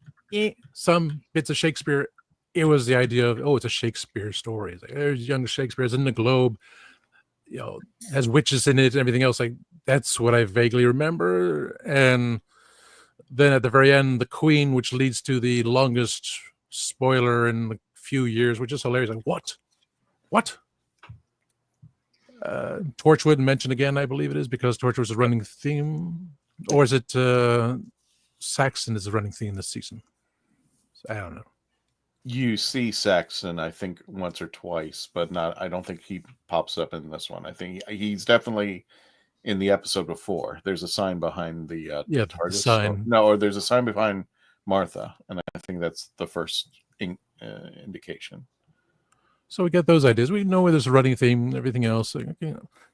some bits of Shakespeare, it was the idea of, oh, it's a Shakespeare story. It's like, there's young Shakespeare's in the globe, has witches in it and everything else. Like, that's what I vaguely remember. And then at the very end, the Queen, which leads to the longest spoiler in a few years, which is hilarious. Like, what? Torchwood mentioned again, I believe it is, because Torchwood's a running theme. Or is it Saxon is a running theme this season? I don't know. You see Saxon, I think, once or twice, but not. I don't think he pops up in this one. I think he's definitely in the episode before. There's a sign behind the TARDIS. The sign. Or there's a sign behind Martha, and I think that's the first indication. So we get those ideas. We know where there's a running theme and everything else.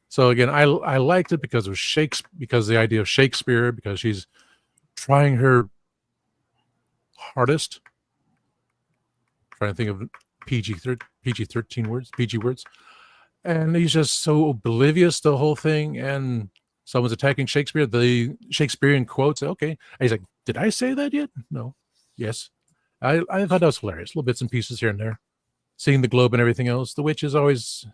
So again, I liked it because of Shakespeare, because the idea of Shakespeare, because she's trying her hardest. Trying to think of PG-13 words, PG words. And he's just so oblivious to the whole thing. And someone's attacking Shakespeare, the Shakespearean quotes. Okay. And he's like, did I say that yet? No. Yes. I thought that was hilarious. Little bits and pieces here and there. Seeing the globe and everything else. The witch is always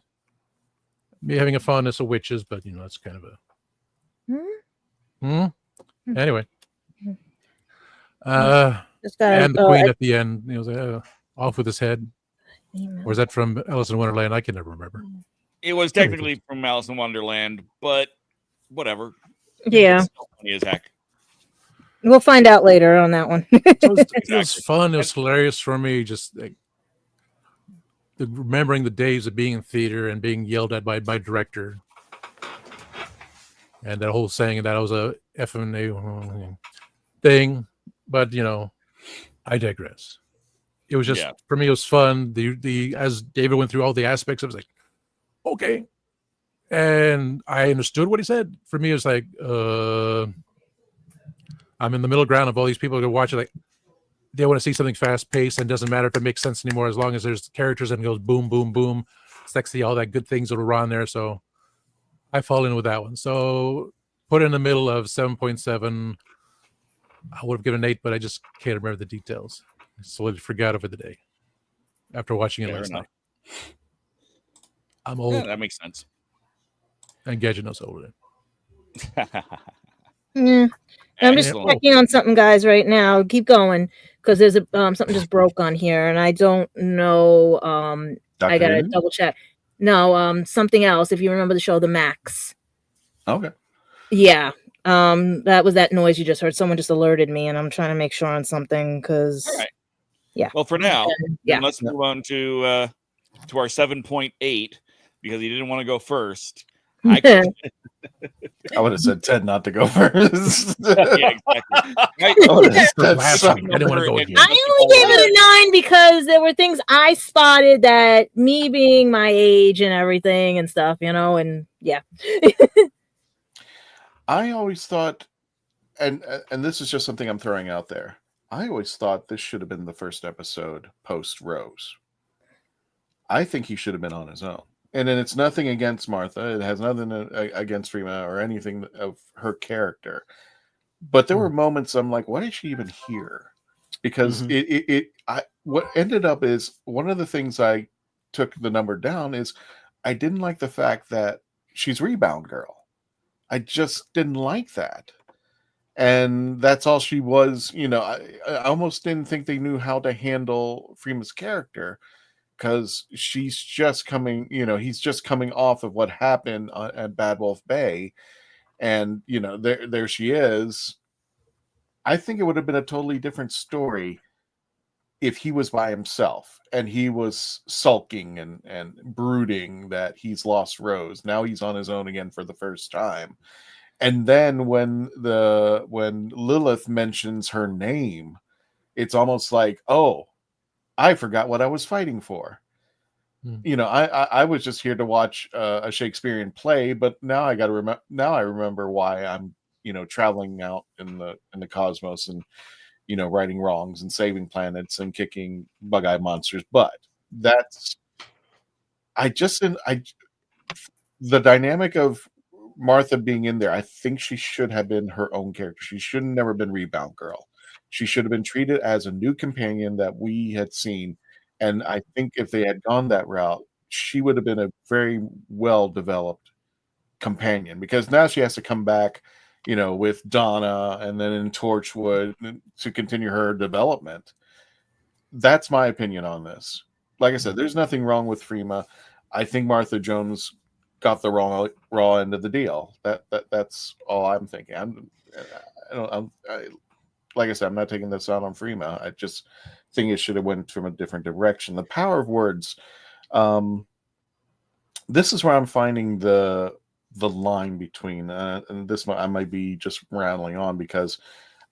me having a fondness of witches, but it's kind of a anyway. And the Queen at the end, off with his head. Or is that from Alice in Wonderland? I can never remember. It was technically from Alice in Wonderland, but whatever. Yeah. It's still funny as heck. We'll find out later on that one. It was fun. It was hilarious for me. Just like remembering the days of being in theater and being yelled at by my director. And that whole saying that I was a FMA thing. But, I digress. It was just, for me, it was fun. The as David went through all the aspects, I was like, okay. And I understood what he said. For me, it was like, I'm in the middle ground of all these people who watch it. Like, they want to see something fast paced, and it doesn't matter if it makes sense anymore, as long as there's characters and it goes boom, boom, boom. Sexy, all that good things that'll run there. So I fall in with that one. So put in the middle of 7.7. I would have given an 8, but I just can't remember the details. So I forgot over the day after watching it last night. I'm old. Yeah, that makes sense. And Gadget knows older. I'm just checking on something, guys, right now. Keep going, because there's something just broke on here, and I don't know. I gotta double check. No, something else. If you remember the show, The Max. Okay. Yeah. That was that noise you just heard. Someone just alerted me, and I'm trying to make sure on something because. All right. Yeah. Well, for now, yeah. Let's move on to our 7.8 because he didn't want to go first. I would have said 10 not to go first. Yeah, exactly. I only gave it a 9 because there were things I spotted that me being my age and everything and stuff, and yeah. I always thought, and this is just something I'm throwing out there, I always thought this should have been the first episode post Rose. I think he should have been on his own. And then it's nothing against Martha. It has nothing against Freema or anything of her character. But there were moments I'm like, why is she even here? Because what ended up is one of the things I took the number down is I didn't like the fact that she's Rebound Girl. I just didn't like that. And that's all she was. I almost didn't think they knew how to handle Freema's character, because she's just coming, he's just coming off of what happened at Bad Wolf Bay. And, there she is. I think it would have been a totally different story if he was by himself and he was sulking and brooding that he's lost Rose. Now he's on his own again for the first time. And then when Lilith mentions her name, it's almost like, oh, I forgot what I was fighting for. I was just here to watch a Shakespearean play, but now I got to remember. Now I remember why I'm, traveling out in the cosmos and, righting wrongs and saving planets and kicking bug-eyed monsters. But that's, the dynamic of Martha being in there, I think she should have been her own character. She should have never been Rebound Girl. She should have been treated as a new companion that we had seen. And I think if they had gone that route, she would have been a very well-developed companion, because now she has to come back, with Donna and then in Torchwood to continue her development. That's my opinion on this. Like I said, there's nothing wrong with Freema. I think Martha Jones got the raw end of the deal. That's all I'm thinking. Like I said, I'm not taking this out on Freema. I just think it should have went from a different direction. The power of words. This is where I'm finding the line between, and this I might be just rattling on, because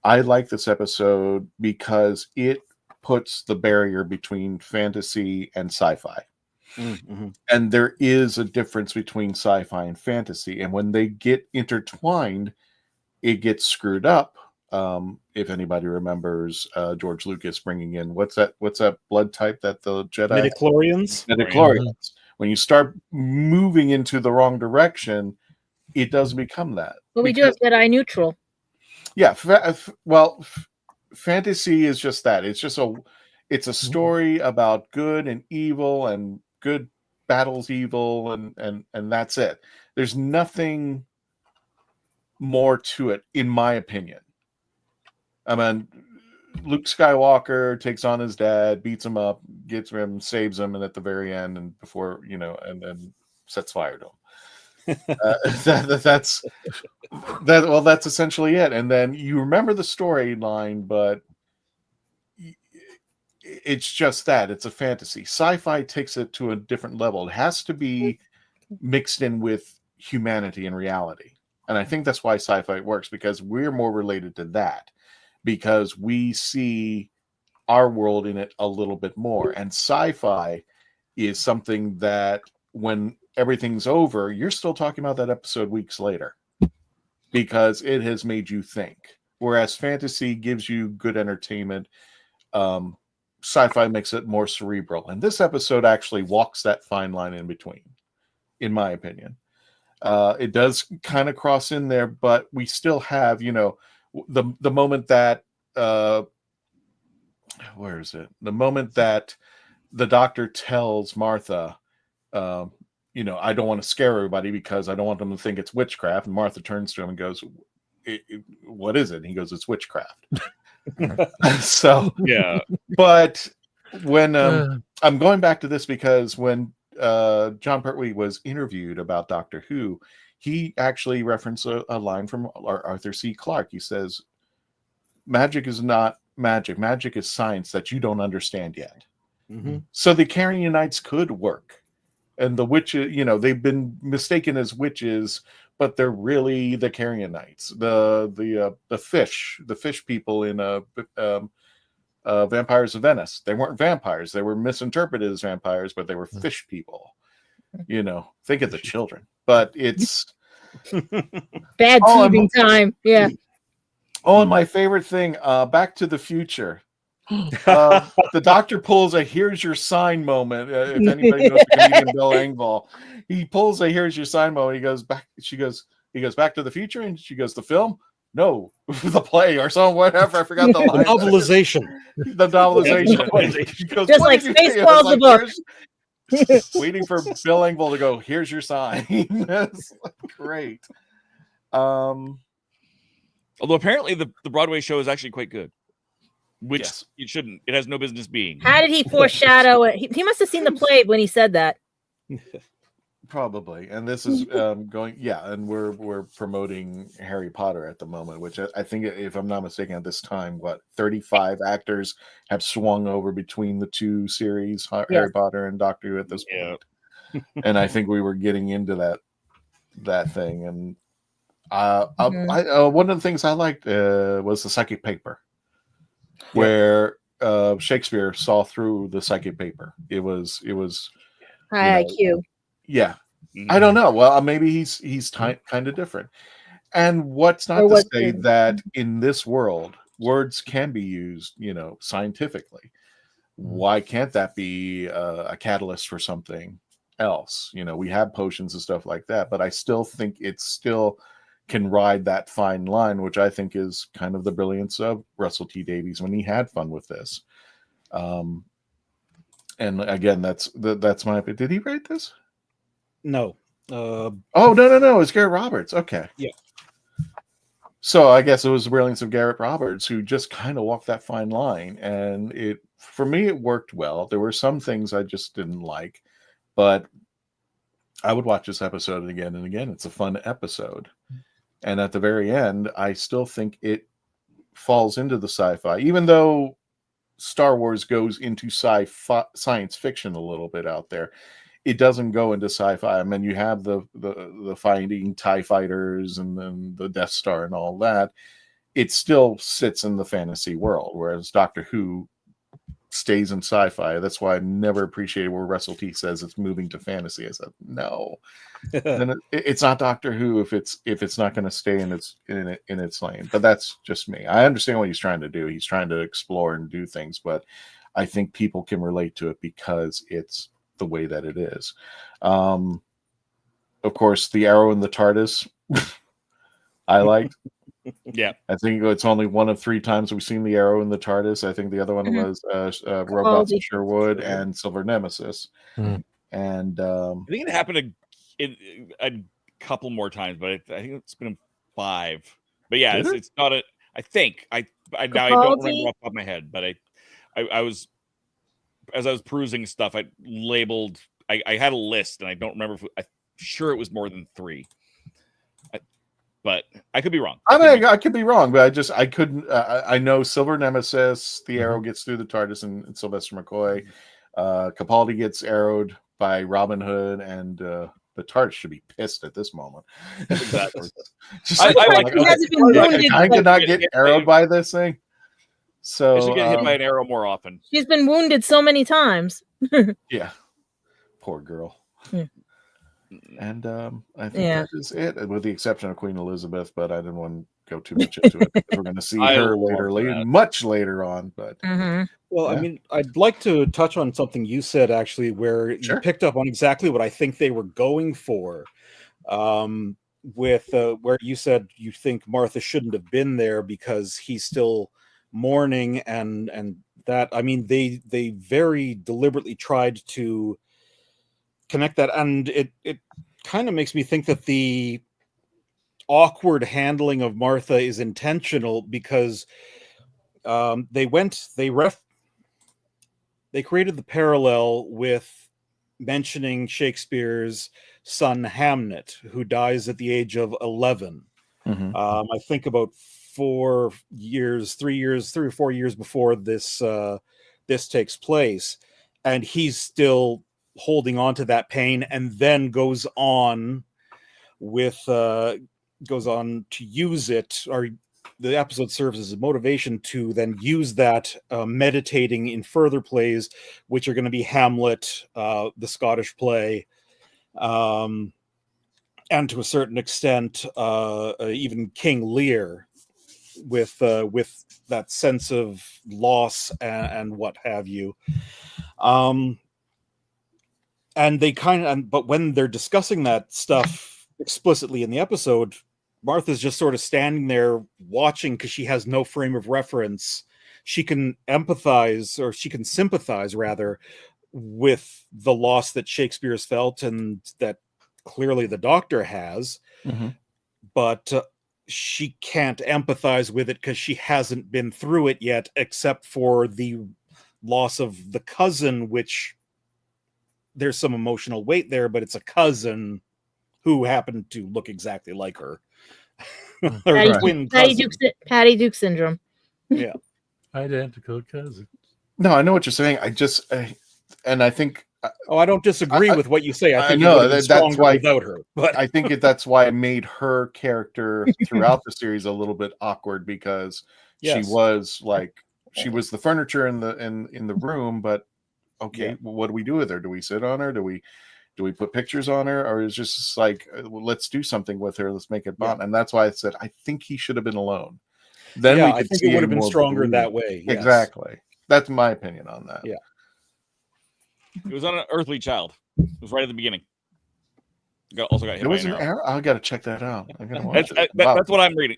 I like this episode because it puts the barrier between fantasy and sci-fi. And there is a difference between sci-fi and fantasy, and when they get intertwined, it gets screwed up. If anybody remembers George Lucas bringing in what's that blood type that the Jedi midichlorians. When you start moving into the wrong direction, it does become that. But we do have Jedi neutral. Yeah, fantasy is just that. It's a story about good and evil, and good battles evil, and that's it. There's nothing more to it, in my opinion. I mean, Luke Skywalker takes on his dad, beats him up, gets him, saves him, and at the very end, and before and then sets fire to him. That's essentially it. And then you remember the storyline, but it's just that it's a fantasy. Sci-fi takes it to a different level. It has to be mixed in with humanity and reality, and I think that's why sci-fi works, because we're more related to that, because we see our world in it a little bit more. And sci-fi is something that when everything's over, you're still talking about that episode weeks later, because it has made you think. Whereas fantasy gives you good entertainment, sci-fi makes it more cerebral. And this episode actually walks that fine line in between, in my opinion. It does kind of cross in there, but we still have, the moment that where is it? The moment that the doctor tells Martha, I don't want to scare everybody because I don't want them to think it's witchcraft. And Martha turns to him and goes, what is it? And he goes, it's witchcraft. So, yeah. But when I'm going back to this because when John Pertwee was interviewed about Doctor Who, he actually referenced a line from Arthur C. Clarke. He says, magic is not magic. Magic is science that you don't understand yet. So the Carianites could work. And the witches, they've been mistaken as witches, but they're really the Carianites. The fish people in Vampires of Venice. They weren't vampires. They were misinterpreted as vampires, but they were fish people. Think of the children. But it's bad TV time. Yeah. Oh, and my favorite thing, Back to the Future. The doctor pulls a "here's your sign" moment. If anybody knows the comedian Bill Engvall, he pulls a "here's your sign" moment. He goes back. He goes Back to the Future, and she goes, "The film? No, the play or something, whatever." I forgot the line. Novelization. The novelization. She goes, Just "What like did you do?" Spaceballs the book. Waiting for Bill Engvall to go, "Here's your sign." That's great. Although apparently the Broadway show is actually quite good, which it shouldn't. It has no business being. How did he foreshadow it? He must have seen the play when he said that. Probably, and this is going, and we're promoting Harry Potter at the moment, which I think, if I'm not mistaken, at this time, 35 actors have swung over between the two series, Harry Potter and Doctor Who, at this point. And I think we were getting into that thing, and one of the things I liked was the psychic paper, where Shakespeare saw through the psychic paper. It was High IQ. Yeah, I don't know. Well, maybe he's kind of different. And what's not to say that in this world, words can be used, scientifically. Why can't that be a catalyst for something else? We have potions and stuff like that, but I still think it still can ride that fine line, which I think is kind of the brilliance of Russell T Davies when he had fun with this. And again, that's my opinion. Did he write this? No. No. It's Gareth Roberts. Okay. Yeah. So I guess it was the brilliance of Gareth Roberts who just kind of walked that fine line. And for me, it worked well. There were some things I just didn't like, but I would watch this episode again and again. It's a fun episode. And at the very end, I still think it falls into the sci-fi, even though Star Wars goes into science fiction a little bit out there. It doesn't go into sci-fi. I mean, you have the fighting TIE fighters and then the Death Star and all that. It still sits in the fantasy world, whereas Doctor Who stays in sci-fi. That's why I never appreciated where Russell T says it's moving to fantasy. I said, no, then it's not Doctor Who if it's not going to stay in its lane. But that's just me. I understand what he's trying to do. He's trying to explore and do things, but I think people can relate to it because it's the way that it is. Of course, the arrow in the TARDIS I liked. Yeah, I think it's only one of 3 times we've seen the arrow in the TARDIS. I think the other one was Robots of Sherwood and Silver Nemesis. And I think it happened a couple more times, but I think it's been 5. But yeah, it's not a. I think I now I don't remember off the top of my head, but I was, as I was perusing stuff, I labeled. I had a list, and I don't remember. I'm sure it was more than 3. But I could be wrong. I could be wrong, but I couldn't. I know Silver Nemesis, the arrow gets through the TARDIS, and Sylvester McCoy. Capaldi gets arrowed by Robin Hood, and the TARDIS should be pissed at this moment. Exactly. I could not get arrowed by this thing. So I should get hit by an arrow more often. She's been wounded so many times. Yeah, poor girl. Yeah. And I think that is it, with the exception of Queen Elizabeth. But I didn't want to go too much into it because we're going to see her much later on. But well, I mean, I'd like to touch on something you said actually, where you picked up on exactly what I think they were going for. With where you said you think Martha shouldn't have been there because he's still mourning, and that, I mean, they very deliberately tried to connect that, and it kind of makes me think that the awkward handling of Martha is intentional, because they created the parallel with mentioning Shakespeare's son Hamnet, who dies at the age of 11. I think about 3 or 4 years before this takes place, and he's still holding on to that pain, and then goes on to use it, or the episode serves as a motivation to then use that, meditating in further plays, which are going to be Hamlet, the Scottish play, and to a certain extent even King Lear, with that sense of loss and what have you. And they but when they're discussing that stuff explicitly in the episode, Martha's just sort of standing there watching because she has no frame of reference. She can empathize, or she can sympathize rather, with the loss that Shakespeare's felt and that clearly the Doctor has, but she can't empathize with it because she hasn't been through it yet, except for the loss of the cousin, which there's some emotional weight there, but it's a cousin who happened to look exactly like her. Patty Duke syndrome. Yeah. Identical cousin. No, I know what you're saying. And I think. I don't disagree with what you say. I think know that's why without her. But I think that's why it made her character throughout the series a little bit awkward, because she was the furniture in the room, but okay, well, what do we do with her? Do we sit on her? Do we put pictures on her? Or is just like, well, let's do something with her. Let's make it bond. And that's why I said, I think he should have been alone. Then I think it would have been stronger that way. Yes. Exactly. That's my opinion on that. Yeah. It was on an earthly child. It was right at the beginning. Also got hit by an arrow. I got to check that out. I gotta watch it. That's what I'm reading.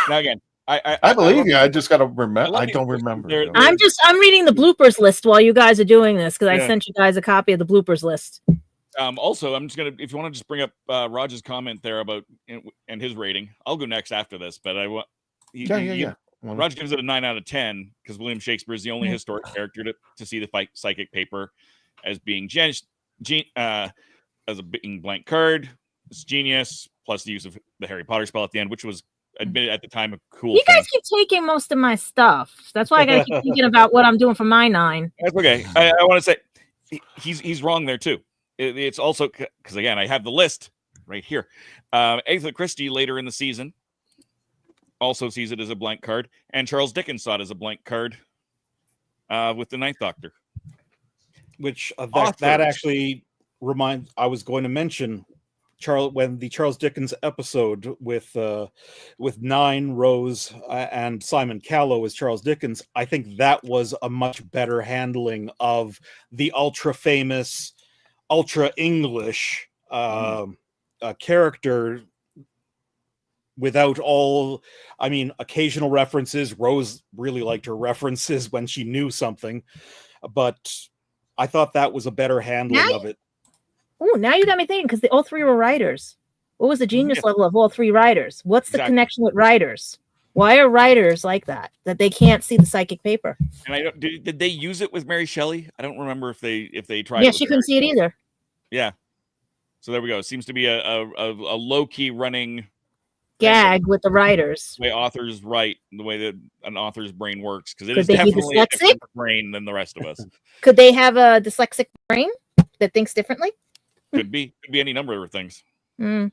Now again, I believe you. I just got to remember. I don't remember. I'm reading the bloopers list while you guys are doing this, because I sent you guys a copy of the bloopers list. Also, I'm just gonna, if you want to just bring up Roger's comment there about and his rating, I'll go next after this. But I want Roger gives it a 9 out of 10 because William Shakespeare is the only historic character to see the psychic paper as being as a being blank card. It's genius, plus the use of the Harry Potter spell at the end, which was admitted at the time a cool You guys thing. keep taking most of my stuff. That's why I gotta keep thinking about what I'm doing for my 9. That's okay. I want to say he's wrong there too. It's also because again, I have the list right here. Agatha Christie later in the season also sees it as a blank card, and Charles Dickens saw it as a blank card with the Ninth Doctor. Which that actually reminds. I was going to mention when the Charles Dickens episode with 9, Rose, and Simon Callow as Charles Dickens. I think that was a much better handling of the ultra famous, ultra English character. Without all, occasional references. Rose really liked her references when she knew something, but I thought that was a better handling of it. Oh, now you got me thinking, because all 3 were writers. What was the genius level of all 3 writers? What's the connection with writers? Why are writers like that they can't see the psychic paper? And did they use it with Mary Shelley? I don't remember if they tried. Yeah, she couldn't see it either. Yeah. So there we go. It seems to be a low key running gag with the writers. The way authors write, the way that an author's brain works, because it Could is they be definitely a dyslexic? different brain than the rest of us. Could they have a dyslexic brain that thinks differently? Could be any number of things. That's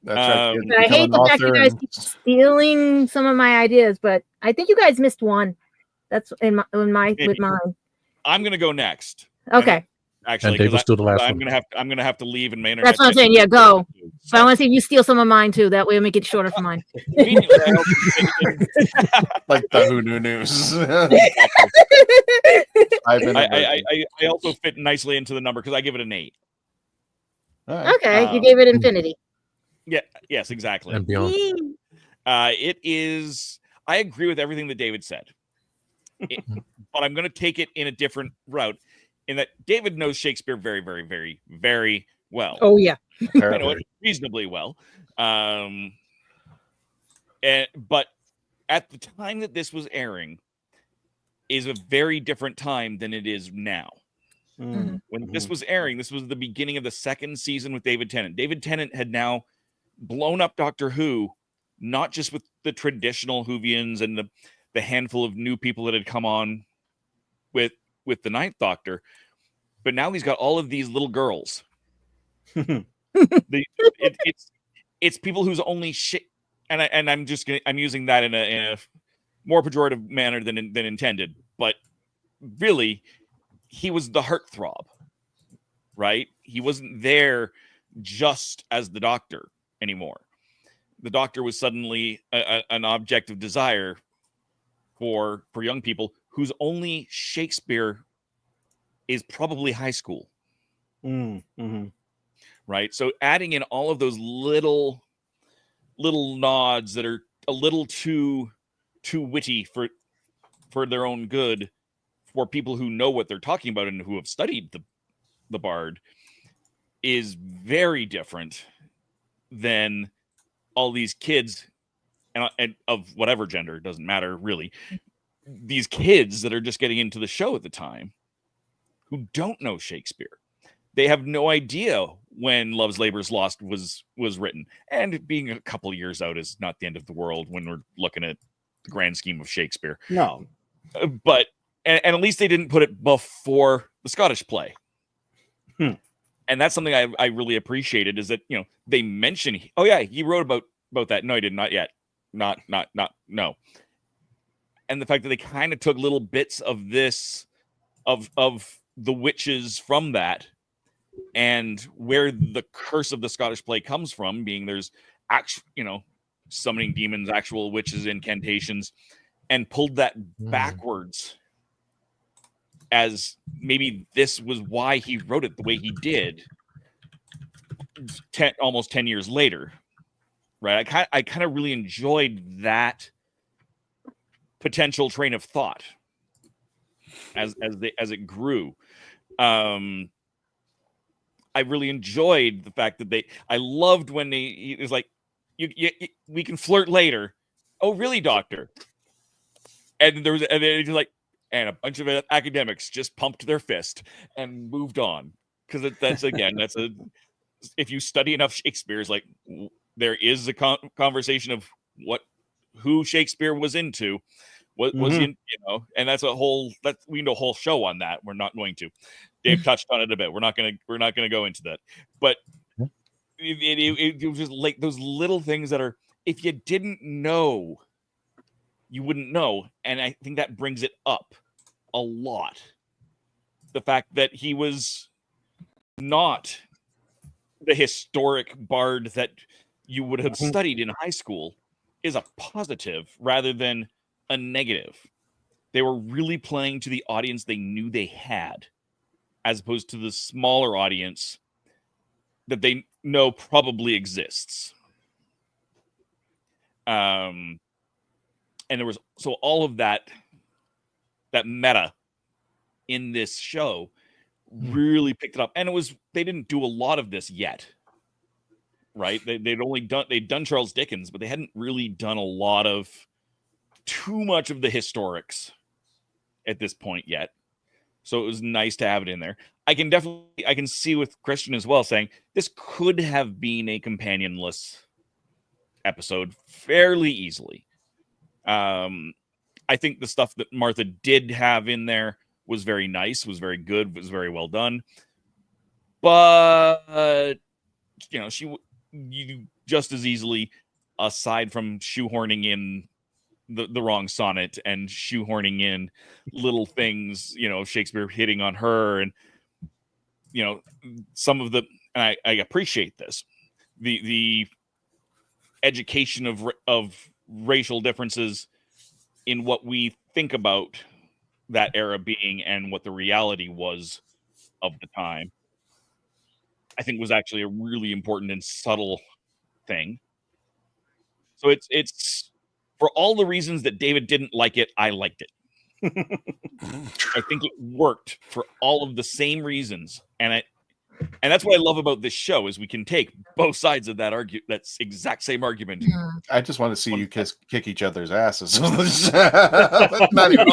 right. But I hate the fact you guys keep stealing some of my ideas, but I think you guys missed one. That's with mine. I'm gonna go next. Okay. Actually, Dave was still the last I'm one. gonna have to leave, and my internet. That's what I'm saying. Yeah, go. But I want to see if you steal some of mine too. That way, we'll make it shorter for mine. Like the Who Knew News. I also fit nicely into the number because I give it an 8. Right. Okay, you gave it infinity. Yeah. Yes. Exactly. And beyond. It is. I agree with everything that David said, but I'm going to take it in a different route. In that David knows Shakespeare very, very, very, very well. Oh yeah, I know it reasonably well. But at the time that this was airing, is a very different time than it is now. When this was airing, this was the beginning of the 2nd season with David Tennant. David Tennant had now blown up Doctor Who, not just with the traditional Whovians and the handful of new people that had come on with the Ninth Doctor, but now he's got all of these little girls. It's people whose only shit, and I'm using that in a more pejorative manner than intended, but really, he was the heartthrob, right? He wasn't there just as the Doctor anymore. the Doctor was suddenly an object of desire for young people whose only Shakespeare is probably high school. Mm-hmm. Right? So adding in all of those little nods that are a little too witty for their own good, for people who know what they're talking about and who have studied the Bard, is very different than all these kids and of whatever gender, doesn't matter really, these kids that are just getting into the show at the time who don't know Shakespeare. They have no idea when Love's Labour's Lost was written. And being a couple years out is not the end of the world when we're looking at the grand scheme of Shakespeare. No. But and at least they didn't put it before the Scottish play. And that's something I really appreciated, is that, you know, they mention, oh yeah, he wrote about that. No, he did not yet. Not no. And the fact that they kind of took little bits of this, of the witches from that, and where the curse of the Scottish play comes from, being there's actual, you know, summoning demons, actual witches, incantations, and pulled that backwards, as maybe this was why he wrote it the way he did almost 10 years later, right? I kind of really enjoyed that potential train of thought as it grew. I really enjoyed the fact that I loved when it was like, we can flirt later. Oh, really, Doctor? And then just like, and a bunch of academics just pumped their fist and moved on. Because that's if you study enough Shakespeare, it's like, there is a conversation of who Shakespeare was into, what was he, you know, and we can do a whole show on that. We're not going to. Dave touched on it a bit. We're not gonna go into that. But it was just like those little things that are, if you didn't know, you wouldn't know. And I think that brings it up a lot. The fact that he was not the historic bard that you would have studied in high school is a positive rather than a negative. They were really playing to the audience they knew they had, as opposed to the smaller audience that they know probably exists. And there was, so all of that meta in this show really picked it up. And they didn't do a lot of this yet, right? They'd done Charles Dickens, but they hadn't really done too much of the historics at this point yet. So it was nice to have it in there. I can see with Christian as well saying this could have been a companionless episode fairly easily. I think the stuff that Martha did have in there was very nice, was very good, was very well done. But you know, you just as easily, aside from shoehorning in the wrong sonnet and shoehorning in little things, you know, Shakespeare hitting on her, and you know, some of and I appreciate this, the education of racial differences in what we think about that era being and what the reality was of the time, I think was actually a really important and subtle thing. So it's for all the reasons that David didn't like it, I liked it. I think it worked for all of the same reasons, and that's what I love about this show, is we can take both sides of that exact same argument. I just want to see you kick each other's asses. Not even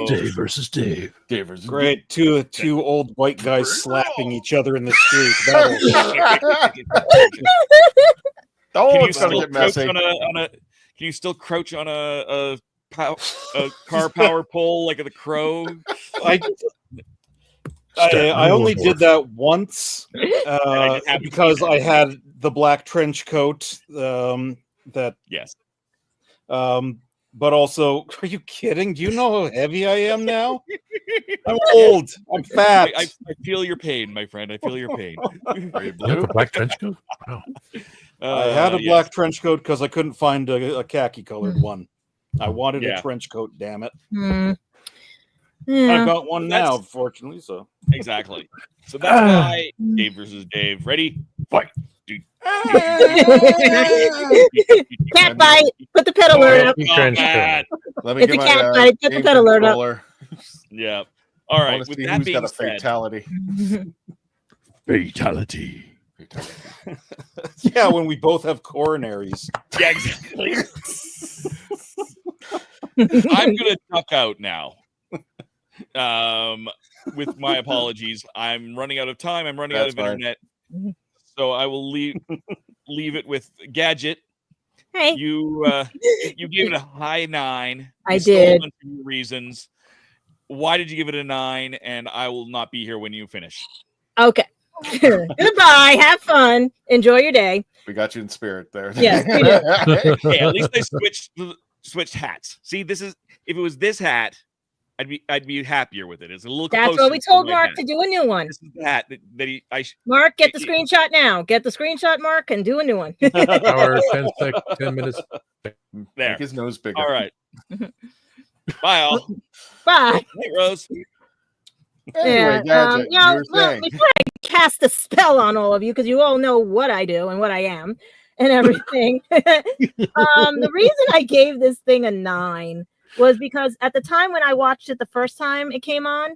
Dave versus Dave. Dave versus Great. Two old white guys slapping each other in the street. Oh, it's gonna get messy. Can you still crouch on a car power pole like the Crow? I only did that once because I had the black trench coat. Yes. But also, are you kidding? Do you know how heavy I am now? I'm old. I'm fat. I feel your pain, my friend. I feel your pain. You have a black trench coat? Wow. I had a yes. black trench coat because I couldn't find a khaki colored one. I wanted Yeah. a trench coat, damn it. Yeah. I've got one now, fortunately. So Exactly. So that's why Dave versus Dave. Ready? Fight. Cat fight. Put the pet alert up. Trench coat. Let me It's get a my cat fight. Put the game pet alert up. controller. Yeah. All I right. want to With see that who's being got a said, fatality. fatality. yeah, when we both have coronaries. Yeah, exactly. I'm gonna duck out now. With my apologies, I'm running out of time. I'm running out of internet, so I will leave it with Gadget. Hey, you gave it a high 9. I did. For your reasons. Why did you give it a 9? And I will not be here when you finish. Okay. Goodbye. Have fun. Enjoy your day. We got you in spirit there. Yes, we did. Hey, at least they switched hats. See, this is if it was this hat, I'd be happier with it. It's a little. That's what we told Mark to do a new one. This is the hat that Mark, get the screenshot now. Get the screenshot, Mark, and do a new one. Hour, 10 minutes. There. Make his nose bigger. All right. Bye, all. Bye. Hey, Rose. Anyway, Gadget, you were saying. Before I cast a spell on all of you, because you all know what I do and what I am and everything. The reason I gave this thing a 9 was because at the time when I watched it the first time it came on,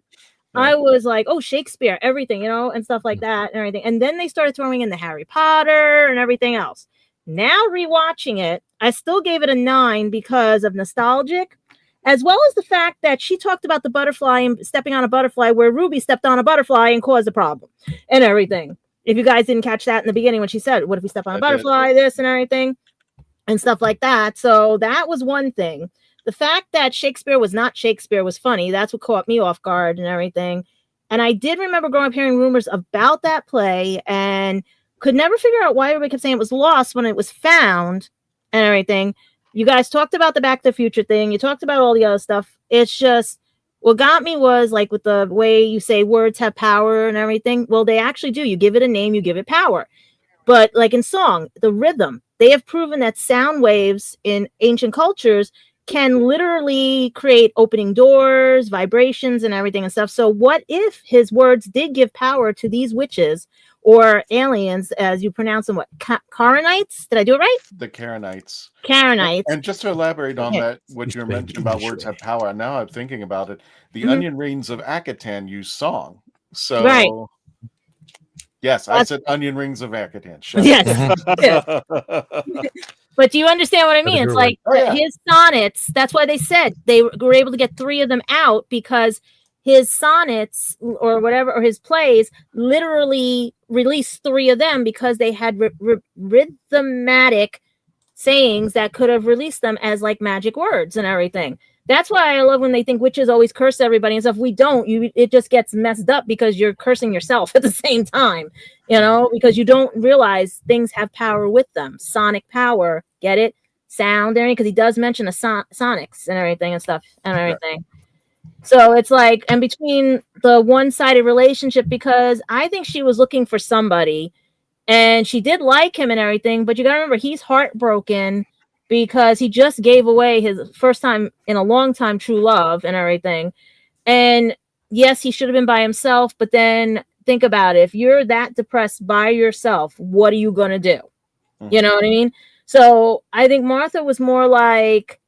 I was like, oh, Shakespeare, everything, and stuff like that and everything. And then they started throwing in the Harry Potter and everything else. Now rewatching it, I still gave it a 9 because of nostalgic, as well as the fact that she talked about the butterfly and stepping on a butterfly where Ruby stepped on a butterfly and caused a problem and everything. If you guys didn't catch that in the beginning when she said, what if we step on a butterfly, this and everything and stuff like that. So that was one thing. The fact that Shakespeare was not Shakespeare was funny. That's what caught me off guard and everything. And I did remember growing up hearing rumors about that play and could never figure out why everybody kept saying it was lost when it was found and everything. You guys talked about the Back to the Future thing. You talked about all the other stuff. It's just what got me was like with the way you say words have power and everything. Well, they actually do. You give it a name, you give it power. But like in song, the rhythm, they have proven that sound waves in ancient cultures can literally create opening doors, vibrations, and everything and stuff. So what if his words did give power to these witches or aliens, as you pronounce them, what, Karenites? Did I do it right? The Karenites. Karenites. And just to elaborate on that, what you mentioned about words have power, now I'm thinking about it. The Onion Rings of Akatan use song. So, right. Yes, I said Onion Rings of Akatan. Yes. Yes. But do you understand what I mean? It's like his sonnets, that's why they said they were able to get 3 of them out because his sonnets or whatever, or his plays literally released 3 of them because they had rhythmatic sayings that could have released them as like magic words and everything. That's why I love when they think witches always curse everybody and stuff. We don't. It just gets messed up because you're cursing yourself at the same time, because you don't realize things have power with them. Sonic power, get it? Sound, and because he does mention the sonics and everything and stuff and everything. So it's like, and between the one-sided relationship, because I think she was looking for somebody and she did like him and everything, but you got to remember he's heartbroken because he just gave away his first time in a long time true love and everything. And yes, he should have been by himself, but then think about it. If you're that depressed by yourself, what are you going to do? You know what I mean? So I think Martha was more like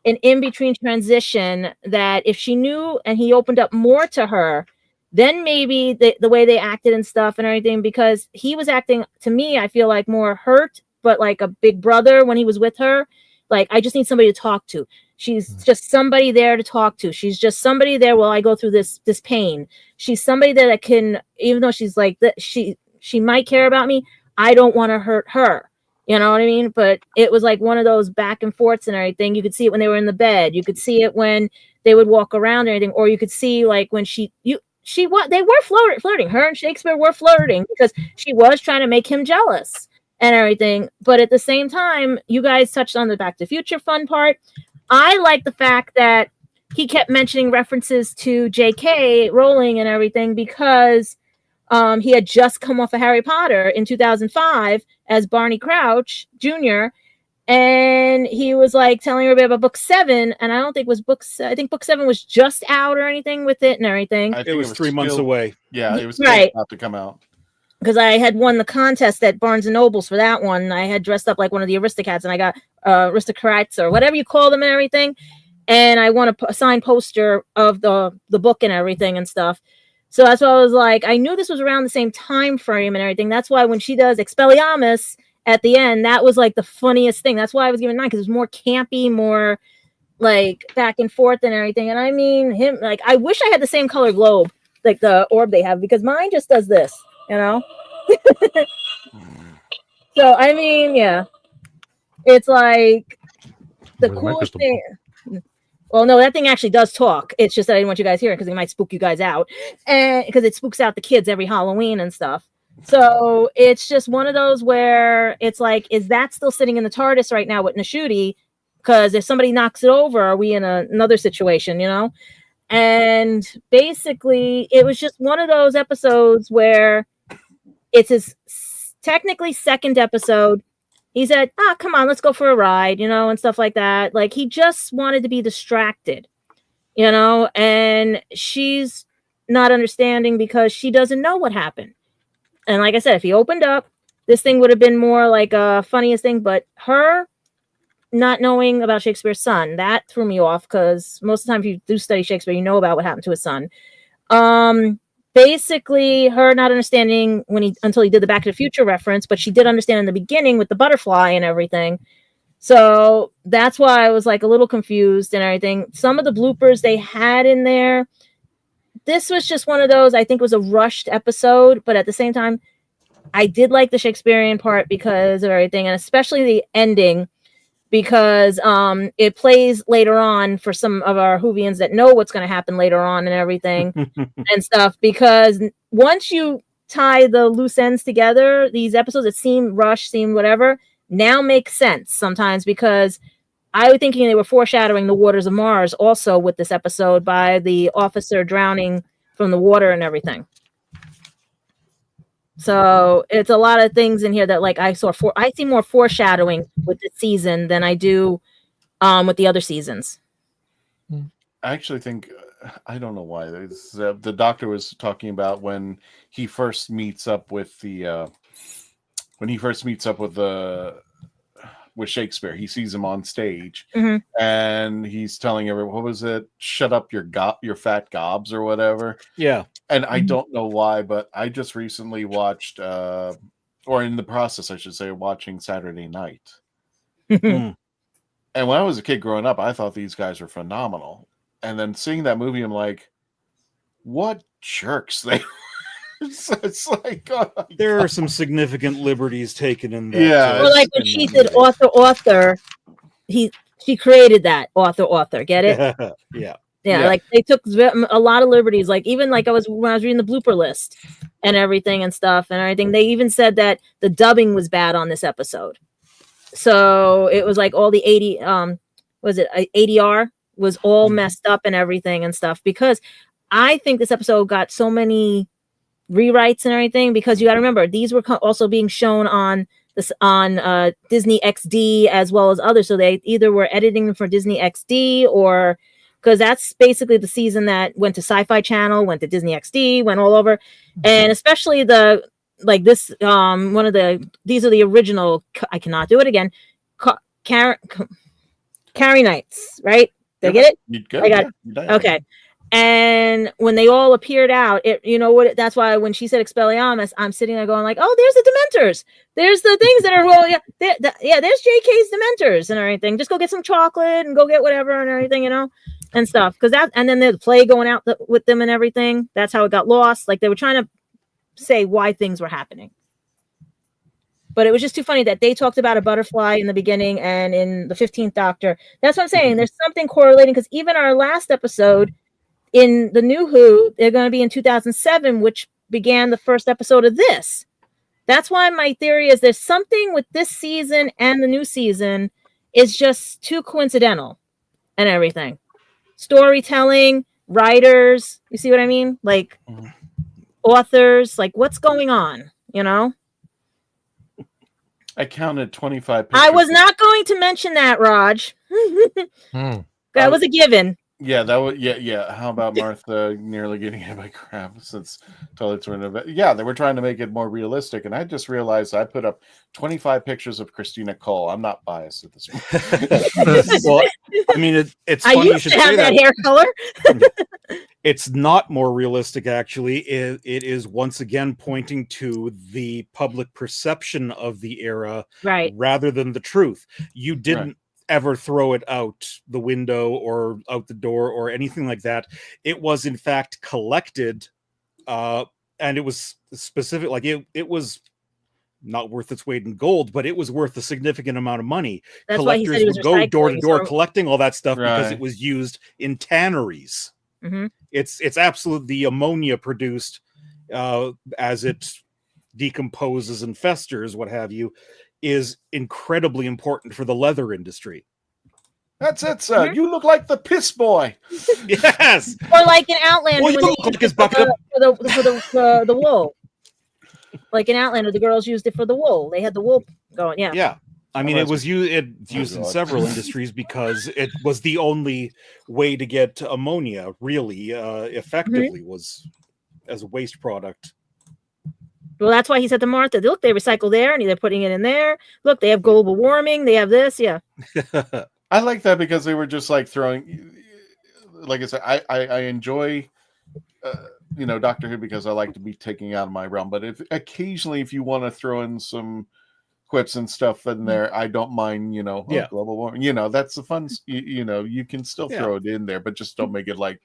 an in-between transition that if she knew and he opened up more to her, then maybe the way they acted and stuff and everything, because he was acting to me, I feel like more hurt, but like a big brother when he was with her. Like, I just need somebody to talk to. She's just somebody there to talk to. She's just somebody there while I go through this pain. She's somebody that can, even though she's like that, she might care about me. I don't want to hurt her. You know what I mean? But it was like one of those back and forths and everything. You could see it when they were in the bed. You could see it when they would walk around and everything. Or you could see like when they were flirting. Her and Shakespeare were flirting because she was trying to make him jealous and everything. But at the same time, you guys touched on the Back to the Future fun part. I like the fact that he kept mentioning references to J.K. Rowling and everything because he had just come off of Harry Potter in 2005 as Barney Crouch Jr., and he was like telling her about book 7, and I don't think it was I think book 7 was just out or anything with it and everything. I think It was 3 months away. Yeah, it was Right. about to come out. Because I had won the contest at Barnes and Nobles for that one. I had dressed up like one of the Aristocats, and I got Aristocrats or whatever you call them and everything. And I won a signed poster of the book and everything and stuff. So that's why I was like, I knew this was around the same time frame and everything. That's why when she does Expelliarmus at the end, that was like the funniest thing. That's why I was giving 9, because it was more campy, more like back and forth and everything. And I mean, him, like, I wish I had the same color globe, like the orb they have, because mine just does this, you know? So, I mean, yeah. It's like the coolest thing. Well, no, that thing actually does talk. It's just that I didn't want you guys here because it might spook you guys out. And because it spooks out the kids every Halloween and stuff. So it's just one of those where it's like, is that still sitting in the TARDIS right now with Nashuti? Because if somebody knocks it over, are we in another situation, you know? And basically, it was just one of those episodes where it's his technically second episode. He said, come on, let's go for a ride, you know, and stuff like that. Like, he just wanted to be distracted, you know, and she's not understanding because she doesn't know what happened. And like I said, if he opened up, this thing would have been more like a funniest thing, but her not knowing about Shakespeare's son, that threw me off, because most of the time if you do study Shakespeare, you know about what happened to his son. Basically, her not understanding until he did the Back to the Future reference, but she did understand in the beginning with the butterfly and everything. So that's why I was like a little confused and everything. Some of the bloopers they had in there, this was just one of those, I think was a rushed episode, but at the same time, I did like the Shakespearean part because of everything, and especially the ending, because it plays later on for some of our Whovians that know what's going to happen later on and everything and stuff. Because once you tie the loose ends together, these episodes that seem rushed, seem whatever, now make sense sometimes, because I was thinking they were foreshadowing the waters of Mars also with this episode by the officer drowning from the water and everything. So it's a lot of things in here that like I see more foreshadowing with this season than I do with the other seasons. I actually think, I don't know why, the doctor was talking about when he first meets up with with Shakespeare. He sees him on stage, and he's telling everyone, what was it? Shut up your fat gobs or whatever. Yeah. And I don't know why, but I just recently watched, or in the process, I should say, watching Saturday Night. And when I was a kid growing up, I thought these guys were phenomenal. And then seeing that movie, I'm like, what jerks they were. It's like, there are some significant liberties taken in that. Yeah. Well, like when she said author, she created that author. Get it? Yeah, like they took a lot of liberties. Like even like when I was reading the blooper list and everything and stuff and everything, they even said that the dubbing was bad on this episode. So it was like all the ADR was all messed up and everything and stuff, because I think this episode got so many rewrites and everything, because you got to remember these were also being shown on Disney XD as well as others. So they either were editing them for Disney XD or because that's basically the season that went to Sci-Fi Channel, went to Disney XD, went all over. And especially these are the original, I cannot do it again, Carrie Nights, right? Did I get it? I got it. Okay. And when they all appeared out, that's why when she said Expelliarmus, I'm sitting there going like, oh, there's the Dementors. There's the things that are, there's JK's Dementors and everything. Just go get some chocolate and go get whatever and everything, and stuff. And then there's the play going out with them and everything. That's how it got lost. Like they were trying to say why things were happening. But it was just too funny that they talked about a butterfly in the beginning and in the 15th Doctor. That's what I'm saying. There's something correlating, because even our last episode in the New Who, they're going to be in 2007, which began the first episode of this. That's why my theory is there's something with this season and the new season is just too coincidental and everything. Storytelling, writers, you see what I mean? Like authors, like what's going on, I counted 25 pictures. I was not going to mention that, Raj. That was a given. Yeah, that was yeah. How about Martha nearly getting hit by crab? Since toilets were in a yeah, they were trying to make it more realistic, and I just realized I put up 25 pictures of Christina Cole. I'm not biased at this point. Well, I mean, it's I funny you used should to have say that that. hair color. It's not more realistic, actually. It is once again pointing to the public perception of the era, Right? rather than the truth. You didn't ever throw it out the window or out the door or anything like that. It was in fact collected, and it was specific. Like it was not worth its weight in gold, but it was worth a significant amount of money. That's why he said he was Collectors would go door to recycling, door so- collecting all that stuff because Right. it was used in tanneries. Mhm. It's absolute. The ammonia produced as it decomposes and festers, what have you, is incredibly important for the leather industry. That's it, sir. You look like the piss boy. Yes. Or like in Outlander, Well, you when they look like used his it for bucket the wool. Like in Outlander, the girls used it for the wool. They had the wool going. Yeah. Yeah. I mean, Oh, it was used in God. several industries because it was the only way to get ammonia really effectively was as a waste product. Well, that's why he said to Martha, "Look, they recycle there, and they're putting it in there. Look, they have global warming. They have this. Yeah." I like that because they were just like throwing. Like I said, I enjoy, Doctor Who because I like to be taking out of my realm. But if occasionally, if you want to throw in some quips and stuff in there, I don't mind. Yeah. Global warming. That's the fun. You can still throw it in there, but just don't make it like.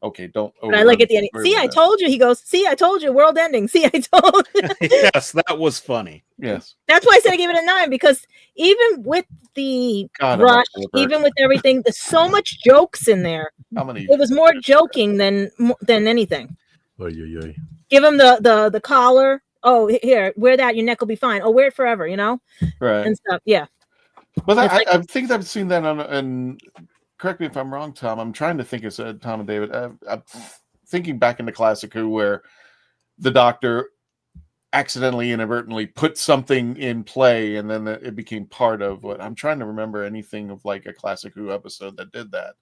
Okay, don't. But I like at the end. See, I told you. He goes, "See, I told you. World ending. See, I told you." Yes, that was funny. Yes. That's why I said I gave it a 9, because even with the God, rush, I'm a pervert. even with everything, there's so much jokes in there. How many? It was more joking than anything. Oy, oy, oy. Give him the collar. Oh, here, wear that. Your neck will be fine. Oh, wear it forever. Right. And stuff. Yeah. But It's like- I think I've seen that on. And correct me if I'm wrong, Tom. I'm trying to think. It's Tom and David. I'm thinking back into Classic Who, where the Doctor accidentally, inadvertently put something in play, and then it became part of what I'm trying to remember. Anything of like a Classic Who episode that did that.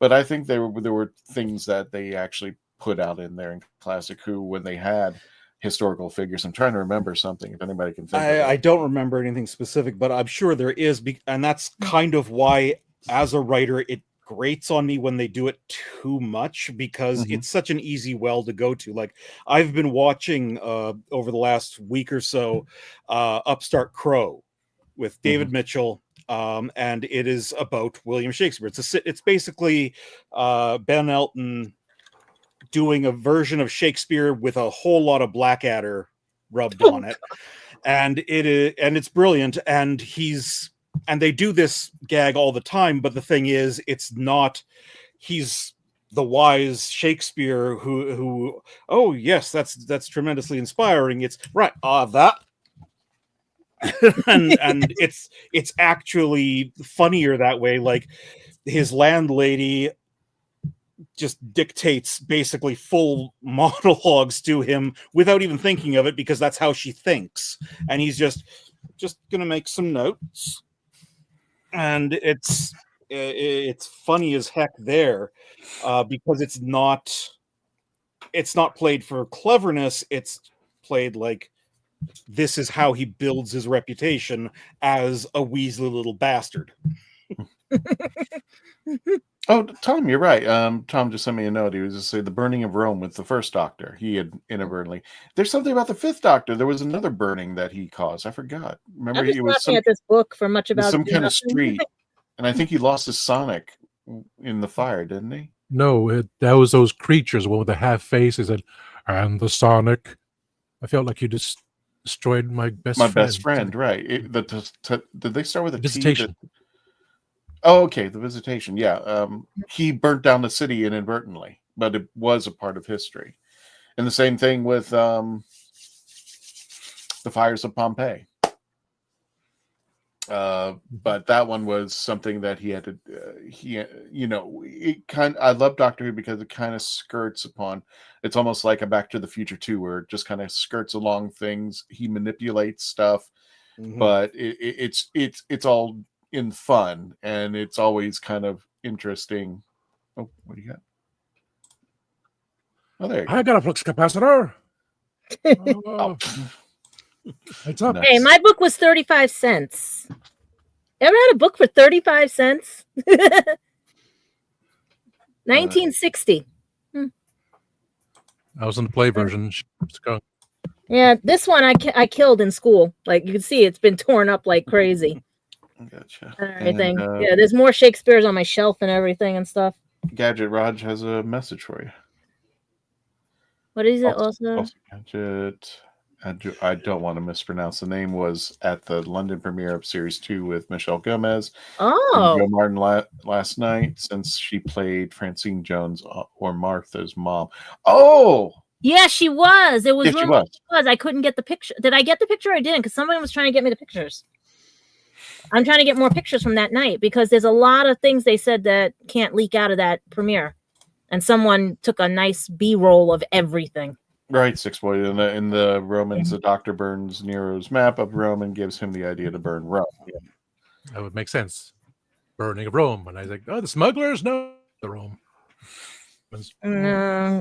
But I think there were things that they actually put out in there in Classic Who when they had historical figures. I'm trying to remember something. If anybody can think of it. I don't remember anything specific, but I'm sure there is, and that's kind of why, as a writer, it grates on me when they do it too much, because it's such an easy well to go to. Like, I've been watching over the last week or so Upstart Crow with David Mitchell, and it is about William Shakespeare. It's basically Ben Elton doing a version of Shakespeare with a whole lot of Blackadder rubbed on it, and it's brilliant. And they do this gag all the time, but the thing is, it's not. He's the wise Shakespeare who oh yes, that's tremendously inspiring. It's right that. and it's actually funnier that way. Like, his landlady just dictates basically full monologues to him without even thinking of it, because that's how she thinks, and he's just gonna make some notes, and it's funny as heck there, because it's not played for cleverness. It's played like, this is how he builds his reputation as a Weasley little bastard. Oh, Tom, you're right. Tom just sent me a note. He was just saying the burning of Rome with the first Doctor. He had inadvertently. There's something about the fifth Doctor. There was another burning that he caused. I forgot. Remember, I'm just it was laughing at this book for much about some kind of nothing. street, and I think he lost his Sonic in the fire, didn't he? No, that was those creatures, one with the half faces, and the Sonic. I felt like you just destroyed my best friend. Best friend, right? Did they start with a T? Visitation. Oh, okay, the Visitation. Yeah, he burnt down the city inadvertently, but it was a part of history. And the same thing with the fires of Pompeii. But that one was something that he had to. I love Doctor Who because it kind of skirts upon. It's almost like a Back to the Future 2, where it just kind of skirts along things. He manipulates stuff. but it's all in fun, and it's always kind of interesting. Oh, what do you got? Oh, there you go. I got a flux capacitor. Oh. It's up. Hey, my book was 35 cents. Ever had a book for 35 cents? 1960. I was in the play version. Yeah, this one I killed in school. Like you can see, it's been torn up like crazy. Gotcha. And everything. And, Yeah, there's more Shakespeare's on my shelf and everything and stuff. Gadget Raj has a message for you. What is it also? Gadget. I don't want to mispronounce the name. Was at the London premiere of Series 2 with Michelle Gomez and Joe Martin last night, since she played Francine Jones or Martha's mom. Oh, yeah, she was. It was. Yeah, she was. I couldn't get the picture. Did I get the picture? Or I didn't, because someone was trying to get me the pictures. I'm trying to get more pictures from that night, because there's a lot of things they said that can't leak out of that premiere, and someone took a nice B-roll of everything. Right, 6 boy in the Romans, the Doctor burns Nero's map of Rome and gives him the idea to burn Rome. Yeah. That would make sense. Burning of Rome, and I was like, oh, the smugglers know the Rome.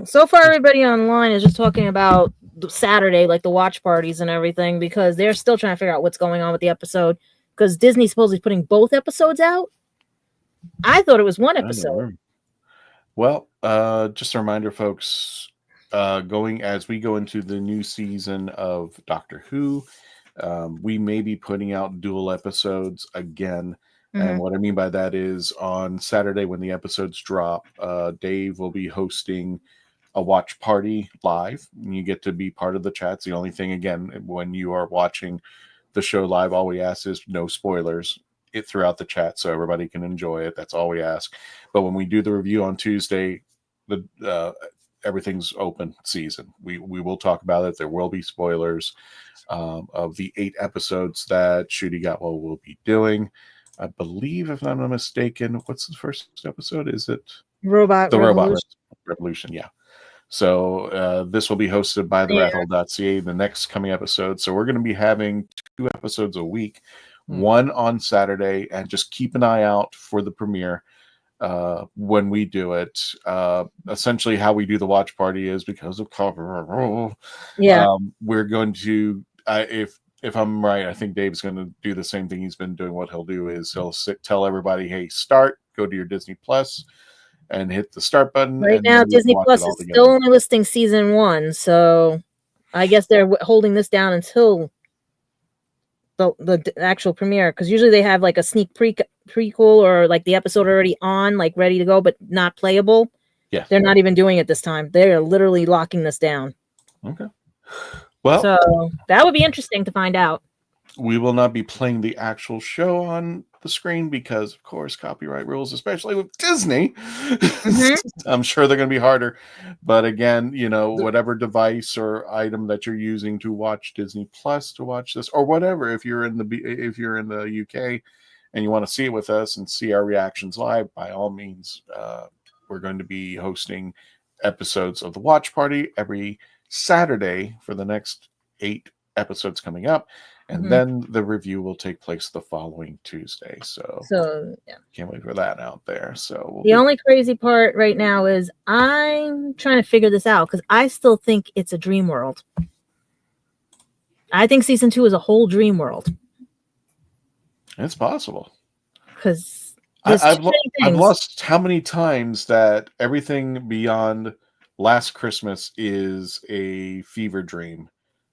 So far, everybody online is just talking about Saturday, like the watch parties and everything, because they're still trying to figure out what's going on with the episode. Because Disney's supposedly putting both episodes out. I thought it was one episode. Well, just a reminder, folks. As we go into the new season of Doctor Who, we may be putting out dual episodes again. And what I mean by that is on Saturday when the episodes drop, Dave will be hosting a watch party live. And you get to be part of the chats. The only thing, again, when you are watching the show live, all we ask is no spoilers throughout the chat so everybody can enjoy it. That's all we ask. But when we do the review on Tuesday, everything's open season. We will talk about it. There will be spoilers of the 8 episodes that Shooty Gatwell will be doing. I believe, if I'm not mistaken, what's the first episode? Is it Robot Revolution? Yeah. So this will be hosted by the rathole.ca, the next coming episode. So we're going to be having 2 episodes a week, one on Saturday, and just keep an eye out for the premiere. When we do it, essentially how we do the watch party is because of copyright. We're going to, if I'm right, I think Dave's going to do the same thing he's been doing. What he'll do is he'll tell everybody, "Hey, start. Go to your Disney Plus, and hit the start button." Right now, Disney Plus is still only listing season 1, so I guess they're holding this down until the actual premiere, because usually they have like a sneak prequel or like the episode already on, like ready to go but not playable. Yeah, they're not even doing it this time. They're literally locking this down. Okay, well, so that would be interesting to find out. We will not be playing the actual show on the screen because, of course, copyright rules, especially with Disney. I'm sure they're going to be harder. But again, whatever device or item that you're using to watch Disney Plus, to watch this, or whatever, if you're in the UK and you want to see it with us and see our reactions live, by all means, we're going to be hosting episodes of the Watch Party every Saturday for the next 8 episodes coming up. And then the review will take place the following Tuesday. So yeah, can't wait for that out there. So the only crazy part right now is I'm trying to figure this out, because I still think it's a dream world. I think season 2 is a whole dream world. It's possible. Because I've lost how many times that everything beyond Last Christmas is a fever dream.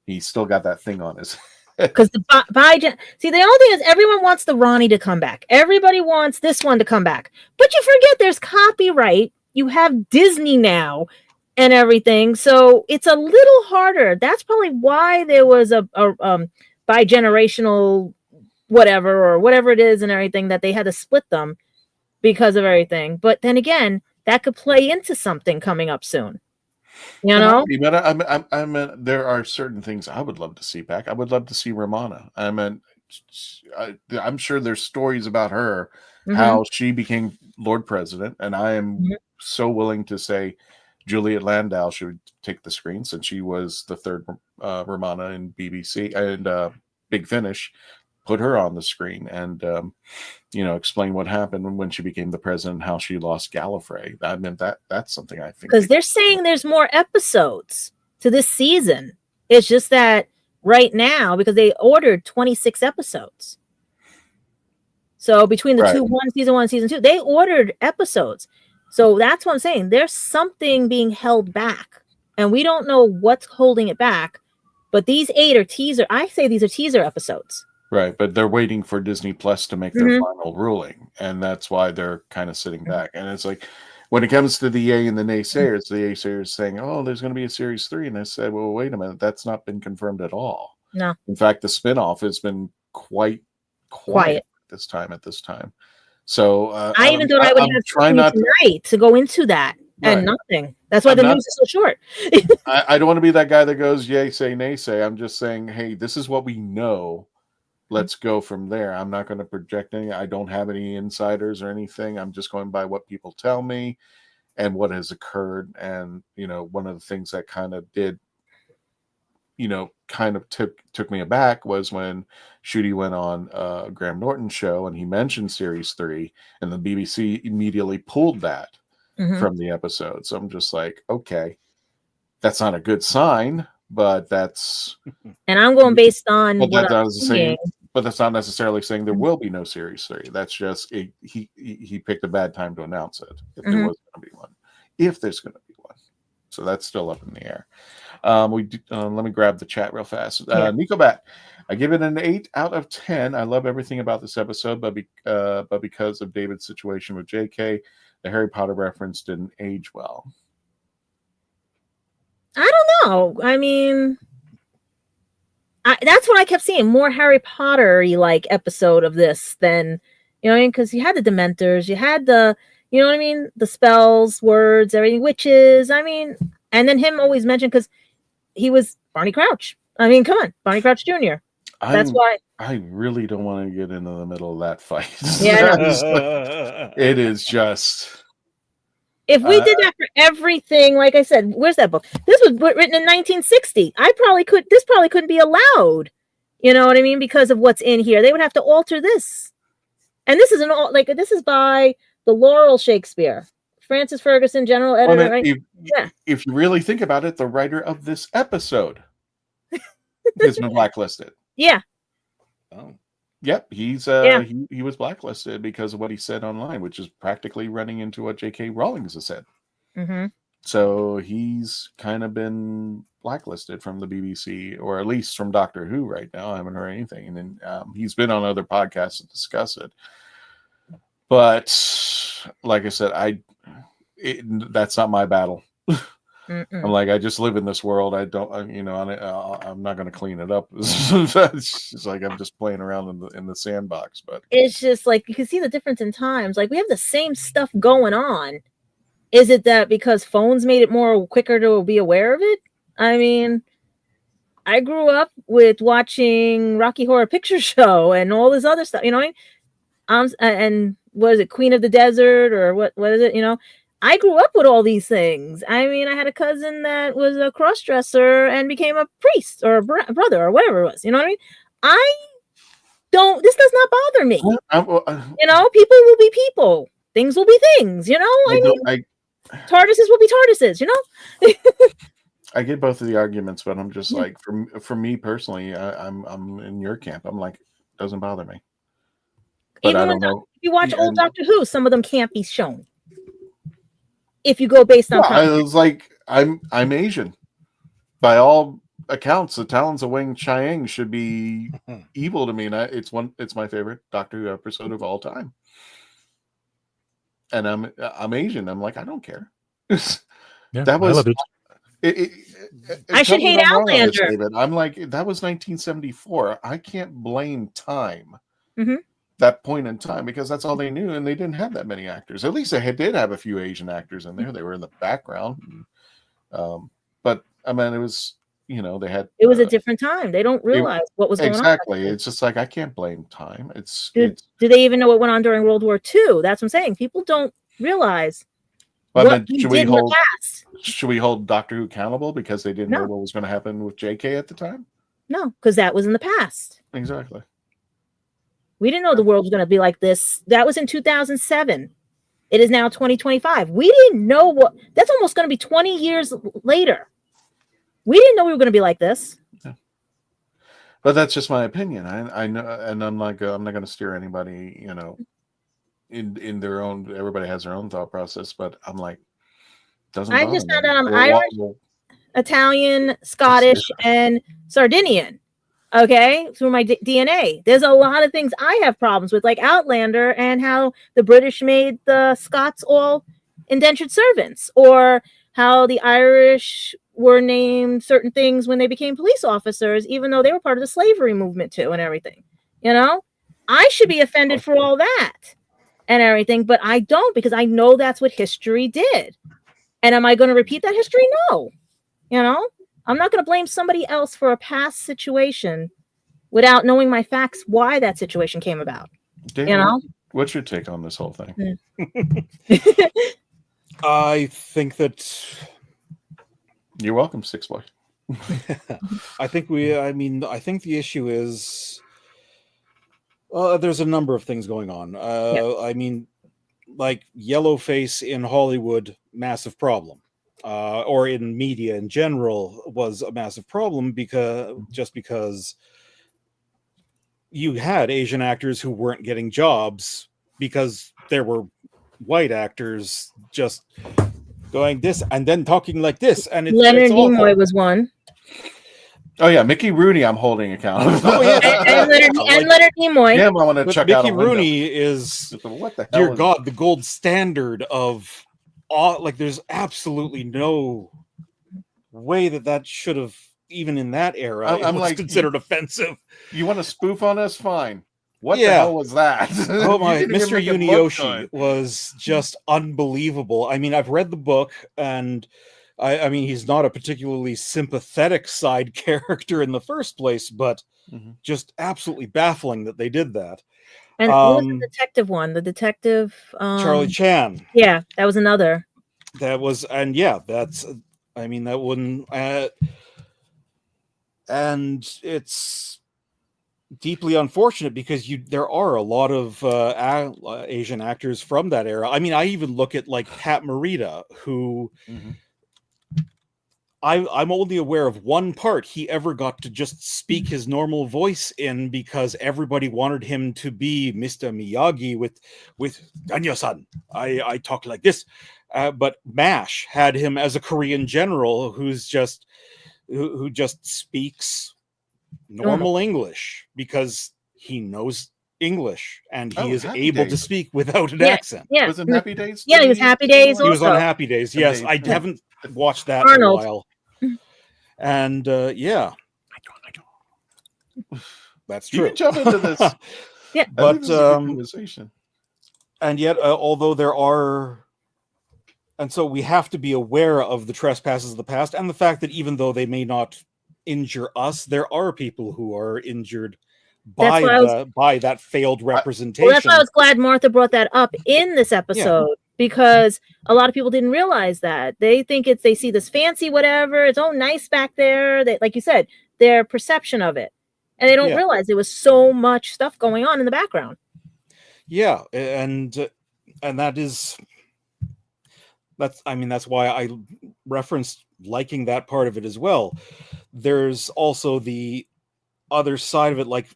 He's still got that thing on his because the only thing is everyone wants the Ronnie to come back. Everybody wants this one to come back, but you forget there's copyright. You have Disney now and everything, so it's a little harder. That's probably why there was a bi-generational whatever it is and everything, that they had to split them because of everything. But then again, that could play into something coming up soon. But there are certain things I would love to see back. I would love to see Romana. I'm sure there's stories about her, how she became Lord President, and I am so willing to say Juliet Landau should take the screen, since she was the third Romana in BBC and Big Finish, put her on the screen and explain what happened when she became the president, how she lost Gallifrey. I mean, that's something I think, because they're saying there's more episodes to this season. It's just that right now, because they ordered 26 episodes. So between the season 1 and season 2, they ordered episodes. So that's what I'm saying. There's something being held back, and we don't know what's holding it back. But these 8 are teaser. I say these are teaser episodes. Right, but they're waiting for Disney Plus to make their final ruling, and that's why they're kind of sitting back. And it's like, when it comes to the yay and the naysayers saying, "Oh, there's going to be a series 3," and I said, "Well, wait a minute, that's not been confirmed at all." No. In fact, the spinoff has been quite quiet at this time. So I even thought I would have trying not tonight to go into that, and nothing. That's why the news is so short. I don't want to be that guy that goes yay, say, nay, say. I'm just saying, hey, this is what we know. Let's go from there. I'm not going to project any. I don't have any insiders or anything. I'm just going by what people tell me and what has occurred. And, one of the things that kind of did, kind of took me aback was when Shooty went on Graham Norton's show and he mentioned Series 3, and the BBC immediately pulled that from the episode. So I'm just like, okay, that's not a good sign, but that's... And I'm going based on what I'm saying. But that's not necessarily saying there will be no Series 3. That's just he picked a bad time to announce it. If there was going to be one, if there's going to be one, so that's still up in the air. Let me grab the chat real fast. Nico Bat, I give it an 8 out of 10. I love everything about this episode, but because of David's situation with J.K., the Harry Potter reference didn't age well. I don't know. I mean, that's what I kept seeing, more Harry Potter-y like episode of this than, you know what I mean? Because you had the Dementors, you had the, you know what I mean? The spells, words, everything, witches. I mean, and then him always mentioned, because he was Barney Crouch. I mean, come on, Barney Crouch Jr. That's why. I really don't want to get into the middle of that fight. Yeah, it is just... If we did that for everything, like I said, where's that book? This was written in 1960. This probably couldn't be allowed. You know what I mean? Because of what's in here. They would have to alter this. And this is this is by the Laurel Shakespeare. Francis Ferguson, general editor. If you really think about it, the writer of this episode has been blacklisted. Yeah. Oh. Yep, he was blacklisted because of what he said online, which is practically running into what J.K. Rowling has said. So he's kind of been blacklisted from the BBC, or at least from Doctor Who right now. I haven't heard anything. And then he's been on other podcasts to discuss it. But like I said, that's not my battle. I'm like, I just live in this world. I'm not going to clean it up. It's just like I'm just playing around in the sandbox. But it's just like you can see the difference in times. Like we have the same stuff going on. Is it that because phones made it more quicker to be aware of it? I mean, I grew up with watching Rocky Horror Picture Show and all this other stuff. You know what I mean? And what is it, Queen of the Desert, or what is it? You know. I grew up with all these things. I mean, I had a cousin that was a cross-dresser and became a priest or a brother or whatever it was. You know what I mean? This does not bother me. You know, people will be people. Things will be things, you know? I mean, TARDISes will be TARDISes, you know? I get both of the arguments, but I'm just like, for me personally, I'm in your camp. I'm like, it doesn't bother me. But I don't know. If you watch old Doctor Who, some of them can't be shown. If you go based on, I was like, I'm Asian. By all accounts, the Talons of Wang Chiang should be evil to me, and it's my favorite Doctor Who episode of all time. And I'm Asian. I'm like, I don't care. That was. I should hate Outlander. I'm like, that was 1974. I can't blame time. Mm-hmm. That point in time, because that's all they knew, and they didn't have that many actors. At least they did have a few Asian actors in there. They were in the background, but I mean, it was, they had. It was a different time. They don't realize what was going on. Exactly. It's just like I can't blame time. Do they even know what went on during World War II? That's what I'm saying. People don't realize. Should we hold Doctor Who accountable because they didn't know what was going to happen with JK at the time? No, because that was in the past. Exactly. We didn't know the world was going to be like this. That was in 2007. It is now 2025. We didn't know what. That's almost going to be 20 years later. We didn't know we were going to be like this. Yeah. But that's just my opinion. I know, and I'm not going to steer anybody, in their own. Everybody has their own thought process, but I'm like, doesn't. I just found out I'm Irish, Italian, Scottish, and Sardinian. Okay, through my DNA. There's a lot of things I have problems with, like Outlander and how the British made the Scots all indentured servants, or how the Irish were named certain things when they became police officers, even though they were part of the slavery movement too and everything. I should be offended for all that and everything, but I don't, because I know that's what history did. And am I going to repeat that history? No. I'm not going to blame somebody else for a past situation without knowing my facts, why that situation came about. David, what's your take on this whole thing? I think that... You're welcome, Six Boy. I think the issue is there's a number of things going on. I mean, like yellowface in Hollywood, massive problem. Or in media in general was a massive problem because you had Asian actors who weren't getting jobs because there were white actors just going this and then talking like this, and Leonard Nimoy was one. Oh yeah, Mickey Rooney, I'm holding account. Oh yeah, and Leonard Nimoy. Yeah, I want to check out. Mickey Rooney is, what the hell? Dear God, the gold standard of. There's absolutely no way that should have, even in that era, I'm was considered offensive. You want to spoof on us? Fine. What the hell was that? Oh my, Mr. Yunioshi was just unbelievable. I mean, I've read the book, and I mean, he's not a particularly sympathetic side character in the first place, but just absolutely baffling that they did that. And what was the detective one? The detective Charlie Chan. Yeah, that was another. That was, and yeah, that's. I mean, that wouldn't. And it's deeply unfortunate because there are a lot of Asian actors from that era. I mean, I even look at like Pat Morita, who. I'm only aware of one part he ever got to just speak his normal voice in, because everybody wanted him to be Mr. Miyagi with Danyo-san. I talk like this, but MASH had him as a Korean general who just speaks normal English because he knows English and he is able to speak without an accent. Yeah, was it Happy Days? Yeah, he was Happy Days. He was on Happy Days. Yes, I haven't watched that Arnold. in a while. And yeah, that's true. You can jump into this. Yeah, but conversation. And yet, although there are, and so we have to be aware of the trespasses of the past and the fact that even though they may not injure us, there are people who are injured by that failed representation. Well, that's why I was glad Martha brought that up in this episode, because a lot of people didn't realize that. They think they see this fancy whatever, it's all nice back there. They, like you said, their perception of it, and they don't realize there was so much stuff going on in the background. Yeah, and that's why I referenced liking that part of it as well. There's also the other side of it, like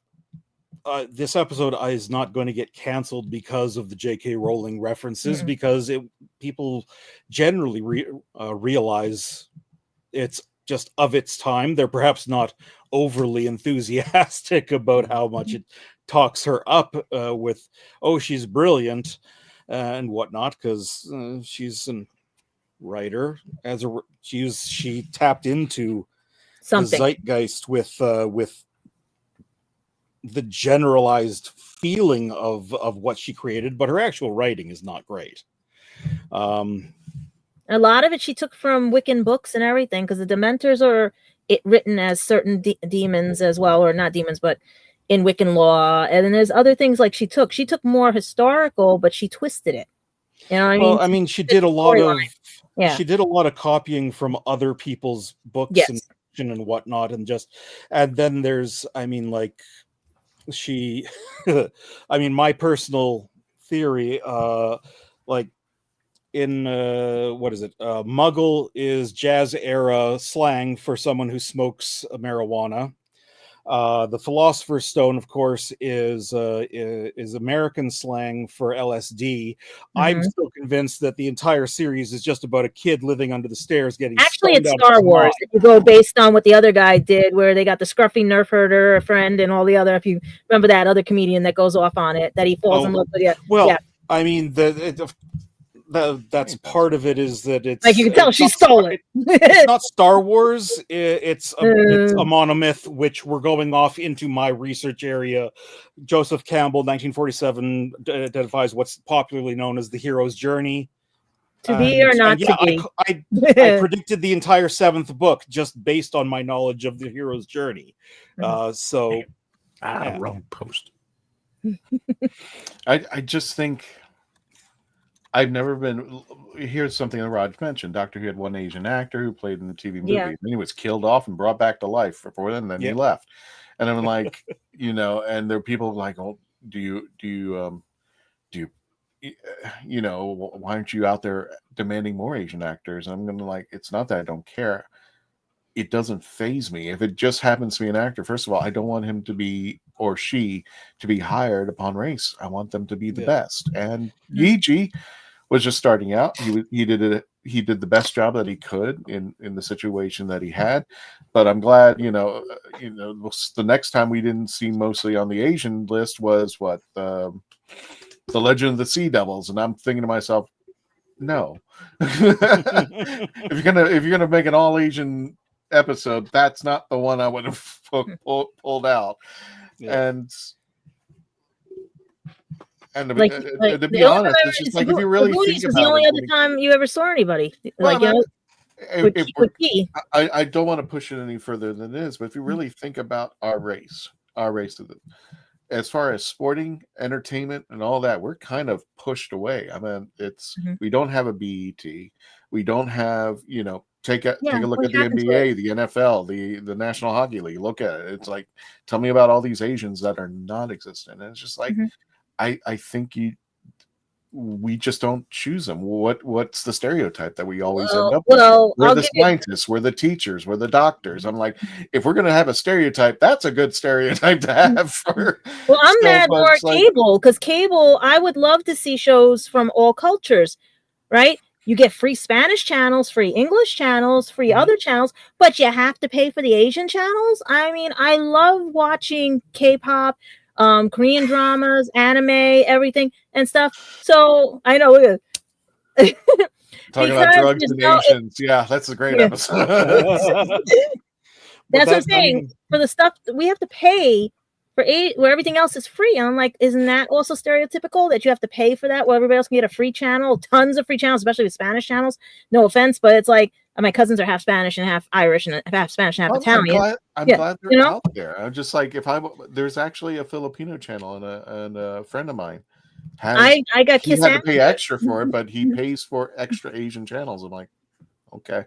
this episode is not going to get canceled because of the J.K. Rowling references, because people generally realize it's just of its time. They're perhaps not overly enthusiastic about how much it talks her up with, oh, she's brilliant and whatnot, because she's a writer. She tapped into the zeitgeist with the generalized feeling of what she created, but her actual writing is not great. A lot of it she took from Wiccan books and everything, because the Dementors are written as certain demons as well, or not demons, but in Wiccan law. And then there's other things like she took more historical, but she twisted it. You know what I mean? Well, I mean, she did a lot of copying from other people's books and whatnot, and then there's, I mean, like she, I mean, my personal theory, like in what is it? Muggle is jazz era slang for someone who smokes marijuana. The Philosopher's Stone, of course, is American slang for LSD. I'm Mhm. still convinced that the entire series is just about a kid living under the stairs getting Actually, stoned it's out of Star his Wars. mind. If you go based on what the other guy did, where they got the scruffy nerf herder, a friend, and all the other. If you remember that other comedian that goes off on it, that he falls in love with. Yeah, Well, yeah. I mean, that's part of it is that it's Like you can tell she stole it. It's not Star Wars. It's a Mm. monomyth, which we're going off into my research area. Joseph Campbell, 1947, identifies what's popularly known as the hero's journey. To be or not to be. I predicted the entire 7th book just based on my knowledge of the hero's journey. Wrong post. I just think I've never been. Here's something that Raj mentioned. Doctor Who had one Asian actor who played in the TV movie, Yeah. and he was killed off and brought back to life before then. Then he Yep. left, and I'm like, and there are people like, oh, do you, why aren't you out there demanding more Asian actors? And I'm gonna like, it's not that I don't care. It doesn't faze me. If it just happens to be an actor, first of all, I don't want him to be or she to be hired upon race. I want them to be the best. And Yeji was just starting out. He did the best job that he could in the situation that he had. But I'm glad, the next time we didn't see mostly on the Asian list was what the Legend of the Sea Devils, and I'm thinking to myself, no. if you're gonna make an all Asian episode, that's not the one I would have pulled out. Yeah. And to, Like, to be honest, it's just like if you really think was about the only it, other time you ever saw anybody. Well, With Key. I don't want to push it any further than it is, but if you really think about our race of the, as far as sporting, entertainment, and all that, we're kind of pushed away. I mean, we don't have a BET, we don't have, take a look at the NBA, the NFL, the National Hockey League. Look at it. It's like, tell me about all these Asians that are not existent. And it's just like, I think we just don't choose them. What's the stereotype that we always end up with? We're the scientists, we're the teachers, we're the doctors. I'm like, if we're gonna have a stereotype, that's a good stereotype to have for. Well, I'm mad more at cable, because cable, I would love to see shows from all cultures, right? You get free Spanish channels, free English channels, free other channels, but you have to pay for the Asian channels. I mean, I love watching K-pop, Korean dramas, anime, everything and stuff. So I know talking about drugs and Asians. Yeah, that's a great episode. That's what I'm saying. For the stuff we have to pay for, where everything else is free. And I'm like, isn't that also stereotypical that you have to pay for that? Where everybody else can get a free channel, tons of free channels, especially with Spanish channels. No offense, but it's like my cousins are half Spanish and half Irish and half Spanish and half Italian. I'm glad they're out there. I'm just like, there's actually a Filipino channel and a friend of mine I got he had to pay extra for it, but he pays for extra Asian channels. I'm like, okay.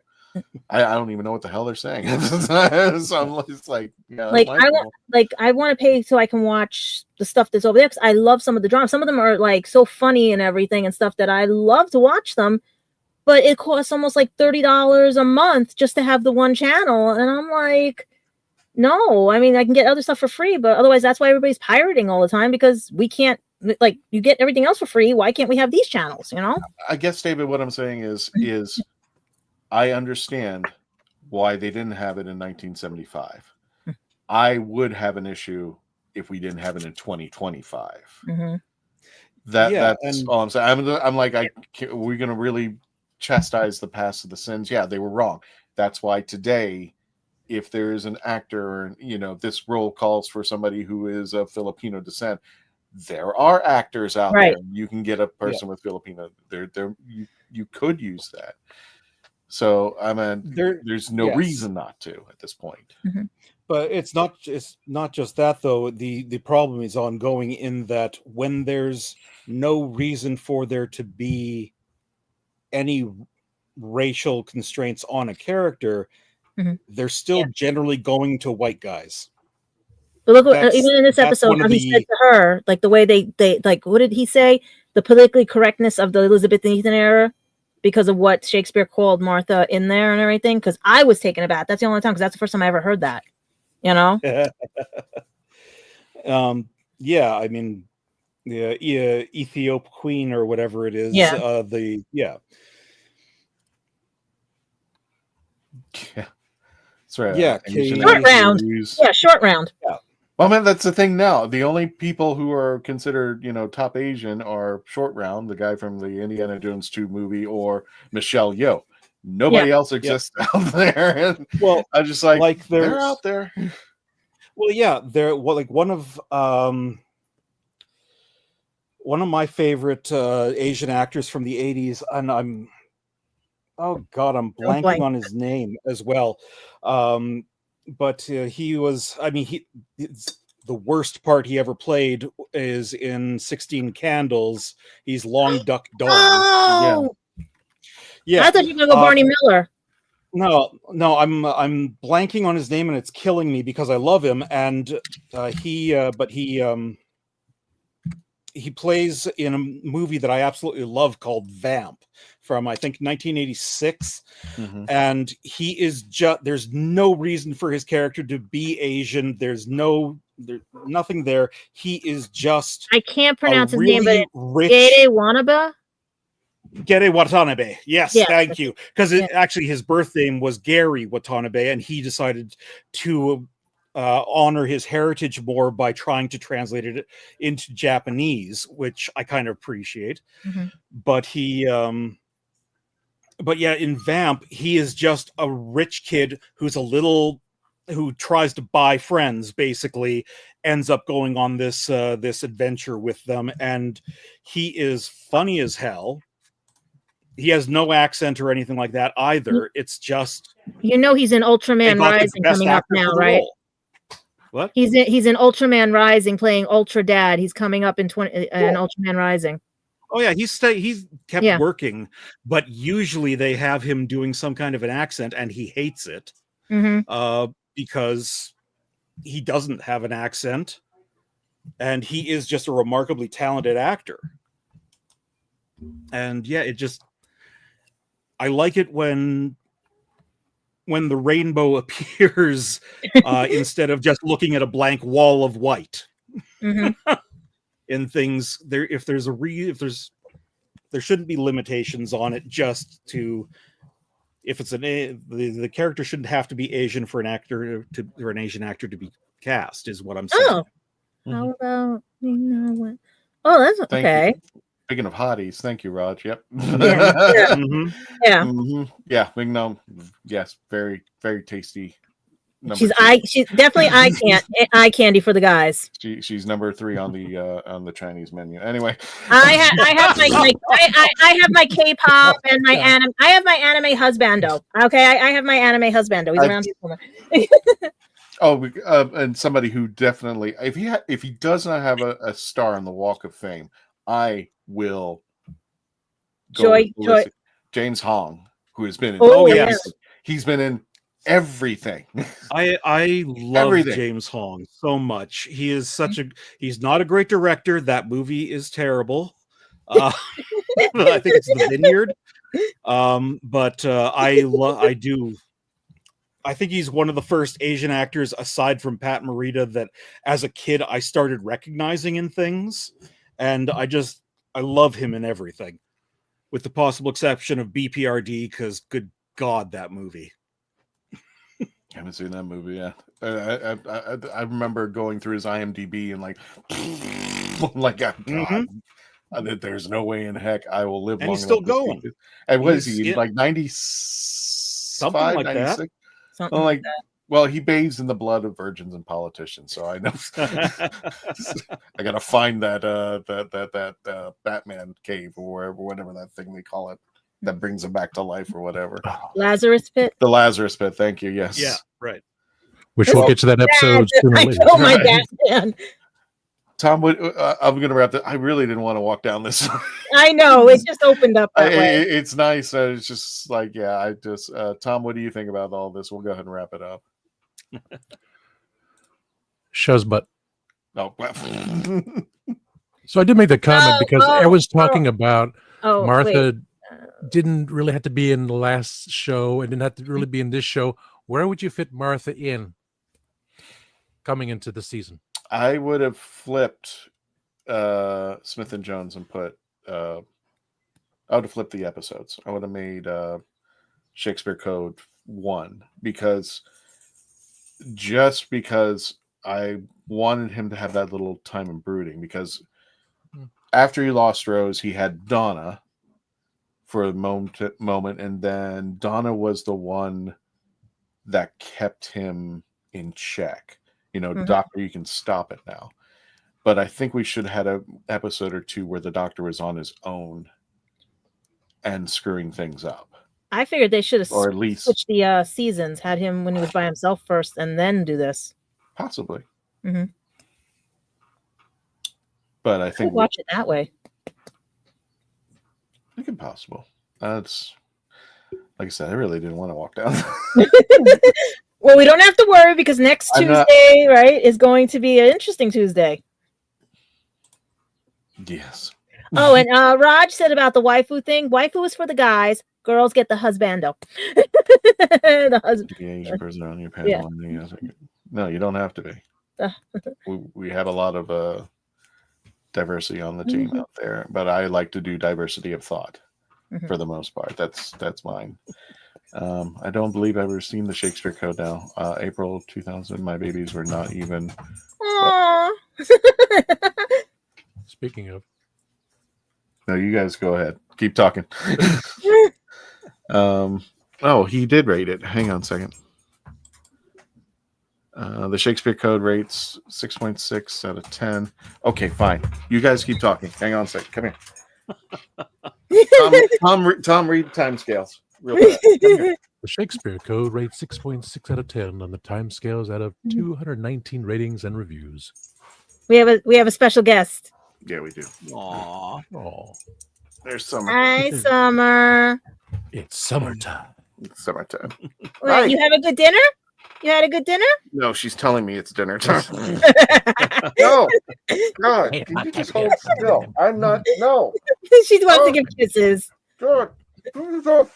I don't even know what the hell they're saying. So I'm just like, yeah, I want to pay so I can watch the stuff that's over there, because I love some of the dramas. Some of them are like so funny and everything and stuff that I love to watch them, but it costs almost like $30 a month just to have the one channel. And I'm like, no, I mean, I can get other stuff for free, but otherwise that's why everybody's pirating all the time, because we can't, like, you get everything else for free. Why can't we have these channels? I guess, David, what I'm saying is I understand why they didn't have it in 1975. I would have an issue if we didn't have it in 2025. That's all I'm saying. I'm like, we're going to really chastise the past of the sins. Yeah, they were wrong. That's why today, if there is an actor, this role calls for somebody who is of Filipino descent, there are actors out there. You can get a person with Filipino. You could use that. So I mean, there's no reason not to at this point. But it's not just that, though. The problem is ongoing in that when there's no reason for there to be any racial constraints on a character, they're still generally going to white guys. But look, That's- even in this that's episode, one how of he the- said to her, like the way they like, what did he say? The politically correctness of the Elizabethan era because of what Shakespeare called Martha in there and everything. Because I was taken aback. That's the only time, because that's the first time I ever heard that. You know? Yeah, I mean, the Ethiop Queen or whatever it is. Yeah. Yeah. That's right. Yeah, Short round. Yeah, short round. Yeah. Well, man, that's the thing now. The only people who are considered, top Asian are Short Round, the guy from the Indiana Jones 2 movie, or Michelle Yeoh. Nobody else exists out there. And Well, I'm just like they're there's- out there. Well, yeah, they're one of my favorite Asian actors from the 80s, and I'm blanking on his name as well. But he was, the worst part he ever played is in 16 Candles. He's Long Duck Dong. Oh! Yeah. I thought you were going to go Barney Miller. No, I'm blanking on his name, and it's killing me because I love him. And he plays in a movie that I absolutely love called Vamp from, I think, 1986. Mm-hmm. And he is just, there's no reason for his character to be Asian. There's nothing there. He is just, I can't pronounce his really name, but rich. Gere Wanaba? Gere Watanabe. Yes, Yeah. thank you. Because actually his birth name was Gary Watanabe, and he decided to honor his heritage more by trying to translate it into Japanese, which I kind of appreciate. Mm-hmm. But yeah, in Vamp, he is just a rich kid who tries to buy friends, basically, ends up going on this adventure with them, and he is funny as hell. He has no accent or anything like that either. It's just, he's in Ultraman Rising coming up now, right? What? He's in Ultraman Rising playing Ultra Dad. He's coming up in Ultraman Rising. Oh yeah, he's kept working, but usually they have him doing some kind of an accent, and he hates it because he doesn't have an accent, and he is just a remarkably talented actor. And yeah, I like it when the rainbow appears instead of just looking at a blank wall of white. Mm-hmm. In things there, there shouldn't be limitations on it. If it's the character shouldn't have to be Asian for an Asian actor to be cast, is what I'm saying. Oh, how about what? Oh, that's okay. Speaking of hotties, thank you, Raj. Yep. Yeah. Mm-hmm. Yeah. Mm-hmm. Yeah. Mignon. Yes. Very, very tasty. She's definitely eye candy for the guys. She's number 3 on the Chinese menu. Anyway, I have my K-pop and my anime. I have my anime husbando. Okay, I have my anime husbando. He's around here somewhere. And somebody who definitely, if he does not have a star on the Walk of Fame, I will go with James Hong, who has been in he's been in everything. I love everything. James Hong so much. He is he's not a great director. That movie is terrible. I think it's The Vineyard. But I think he's one of the first Asian actors, aside from Pat Morita, that as a kid I started recognizing in things. And I love him in everything, with the possible exception of BPRD, because good God, that movie. I haven't seen that movie yet. I remember going through his IMDb and there's no way in heck I will live. And long he's still enough going. And what is he, like 96? Something like 96? That. Something like that. Well, he bathes in the blood of virgins and politicians, so I know. I gotta find that Batman cave or whatever that thing they call it that brings him back to life or whatever. Lazarus Pit. The Lazarus Pit. Thank you. Yes. Yeah. Right. Which we'll get to that episode sooner or later. Oh my God. Tom, I'm going to wrap that. I really didn't want to walk down this. I know. It just opened up that way. It's nice. It's just like, yeah, Tom, what do you think about all this? We'll go ahead and wrap it up. Shows butt. No. So I did make the comment because everyone's talking about Oh, Martha wait. didn't really have to be in the last show and didn't have to really be in this show. Where would you fit Martha in coming into the season? I would have flipped Smith and Jones and put I would have flipped the episodes. I would have made Shakespeare Code 1 because I wanted him to have that little time in brooding, because after he lost Rose, he had Donna for a moment, and then Donna was the one that kept him in check. Doctor, you can stop it now. But I think we should have had an episode or two where the Doctor was on his own and screwing things up. I figured they should have Or at least switched the seasons, had him when he was by himself first, and then do this. Possibly. Mm-hmm. But I think watch it that way. I think it's possible. That's like I said, I really didn't want to walk down. Well, we don't have to worry because next Tuesday, right, is going to be an interesting Tuesday. Yes. Oh, and Raj said about the waifu thing. Waifu is for the guys. Girls get the husbando. The husband. The Asian person on your panel. Yeah. No, you don't have to be. We have a lot of diversity on the team out there, but I like to do diversity of thought for the most part. That's mine. I don't believe I've ever seen the Shakespeare Code now. April 2000, my babies were not even. Aww. Speaking of. No, you guys go ahead. Keep talking. Oh, he did rate it. Hang on a second. The Shakespeare Code rates 6.6 out of 10. Okay, fine. You guys keep talking. Hang on a second. Come here. Tom, read timescales. Real fast. The Shakespeare Code rates 6.6 out of 10 on the timescales out of 219 ratings and reviews. We have a special guest. Yeah, we do. Aww. There's Summer. Hi, Summer. It's summertime. It's summertime. Wait, you have a good dinner? You had a good dinner? No, she's telling me it's dinner time. No. God, can you just hold still? I'm not. No. She wants to give kisses. God. Aww.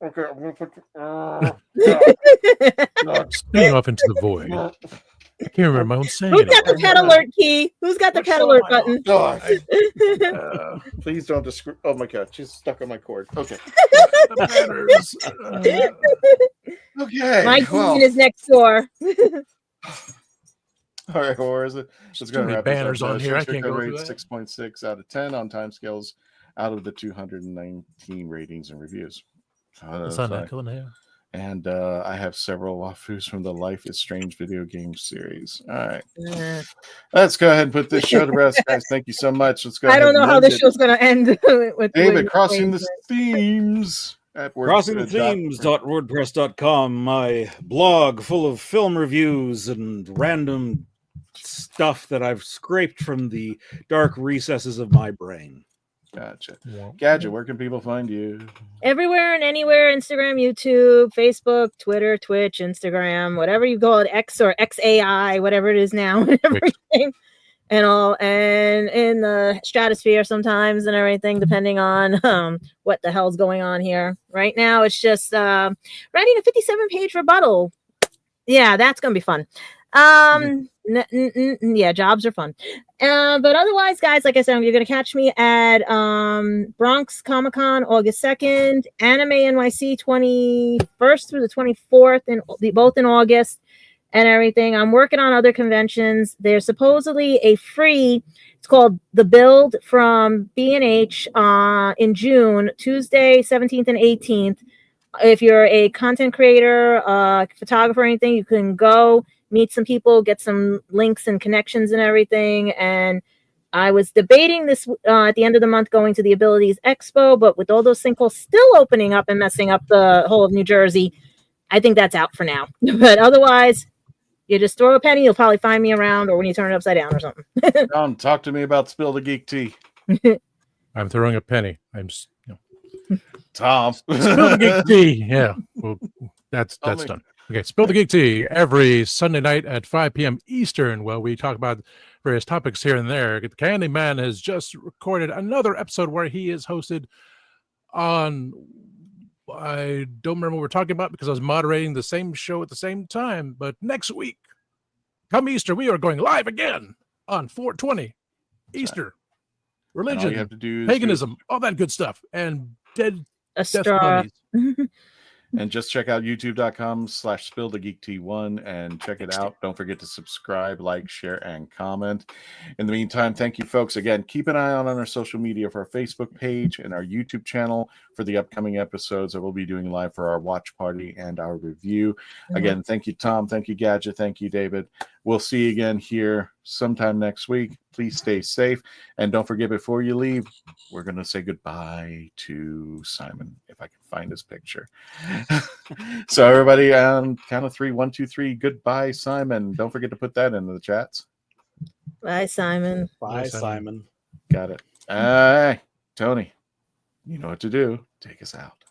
Okay, I'm going to put Spinning off into the void. I can't remember my own saying. Who's got the pet alert key? Who's got the pet alert button? God. Please don't discreet. Oh my God, she's stuck on my cord. Okay. Okay. My demon is next door. All right, where is it? Let's go. Many banners on here. I can't go through that. 6.6 out of 10 on timescales out of the 219 ratings and reviews. And I have several waifus from the Life is Strange video game series. All right. Let's go ahead and put this show to rest, guys. Thank you so much. Let's go. I don't know how this show's going to end. With David, crossing the themes. CrossingTheThemes.wordpress.com, my blog full of film reviews and random stuff that I've scraped from the dark recesses of my brain. Gotcha. Gadget, where can people find you? Everywhere and anywhere. Instagram, YouTube, Facebook, Twitter, Twitch, Instagram, whatever you call it, X or XAI, whatever it is now, and everything. And all, and in the stratosphere sometimes and everything, depending on what the hell's going on here. Right now, it's just writing a 57-page rebuttal. Yeah, that's going to be fun. Yeah, jobs are fun. But otherwise, guys, like I said, you're going to catch me at Bronx Comic Con August 2nd, Anime NYC 21st through the 24th, and both in August and everything. I'm working on other conventions. There's supposedly a free, it's called The Build from B&H in June, Tuesday, 17th and 18th. If you're a content creator, photographer, or anything, you can go meet some people, get some links and connections and everything. And I was debating this at the end of the month going to the Abilities Expo, but with all those sinkholes still opening up and messing up the whole of New Jersey, I think that's out for now. But otherwise, you just throw a penny, you'll probably find me around, or when you turn it upside down or something. Tom, talk to me about Spill the Geek Tea. I'm throwing a penny. Tom. Spill the Geek Tea. Yeah. Well, that's done. Okay, Spill the Geek Tea every Sunday night at 5 p.m. Eastern, where we talk about various topics here and there. The Candyman has just recorded another episode where he is hosted on, I don't remember what we're talking about because I was moderating the same show at the same time, but next week, come Easter, we are going live again on 420 Easter. Religion, all you have to do is paganism, all that good stuff, and death Astra. mummies. And just check out youtube.com/spillthegeekt1 and check it out. Don't forget to subscribe, like, share, and comment. In the meantime, thank you, folks. Again, keep an eye on our social media for our Facebook page and our YouTube channel for the upcoming episodes that we'll be doing live for our watch party and our review. Again, thank you, Tom. Thank you, Gadget. Thank you, David. We'll see you again here sometime next week. Please stay safe. And don't forget, before you leave, we're going to say goodbye to Simon, if I can find his picture. So everybody, on count of 3, 1, 2, 3, goodbye, Simon. Don't forget to put that into the chats. Bye, Simon. Bye, Simon. Got it. All right, Tony, you know what to do. Take us out.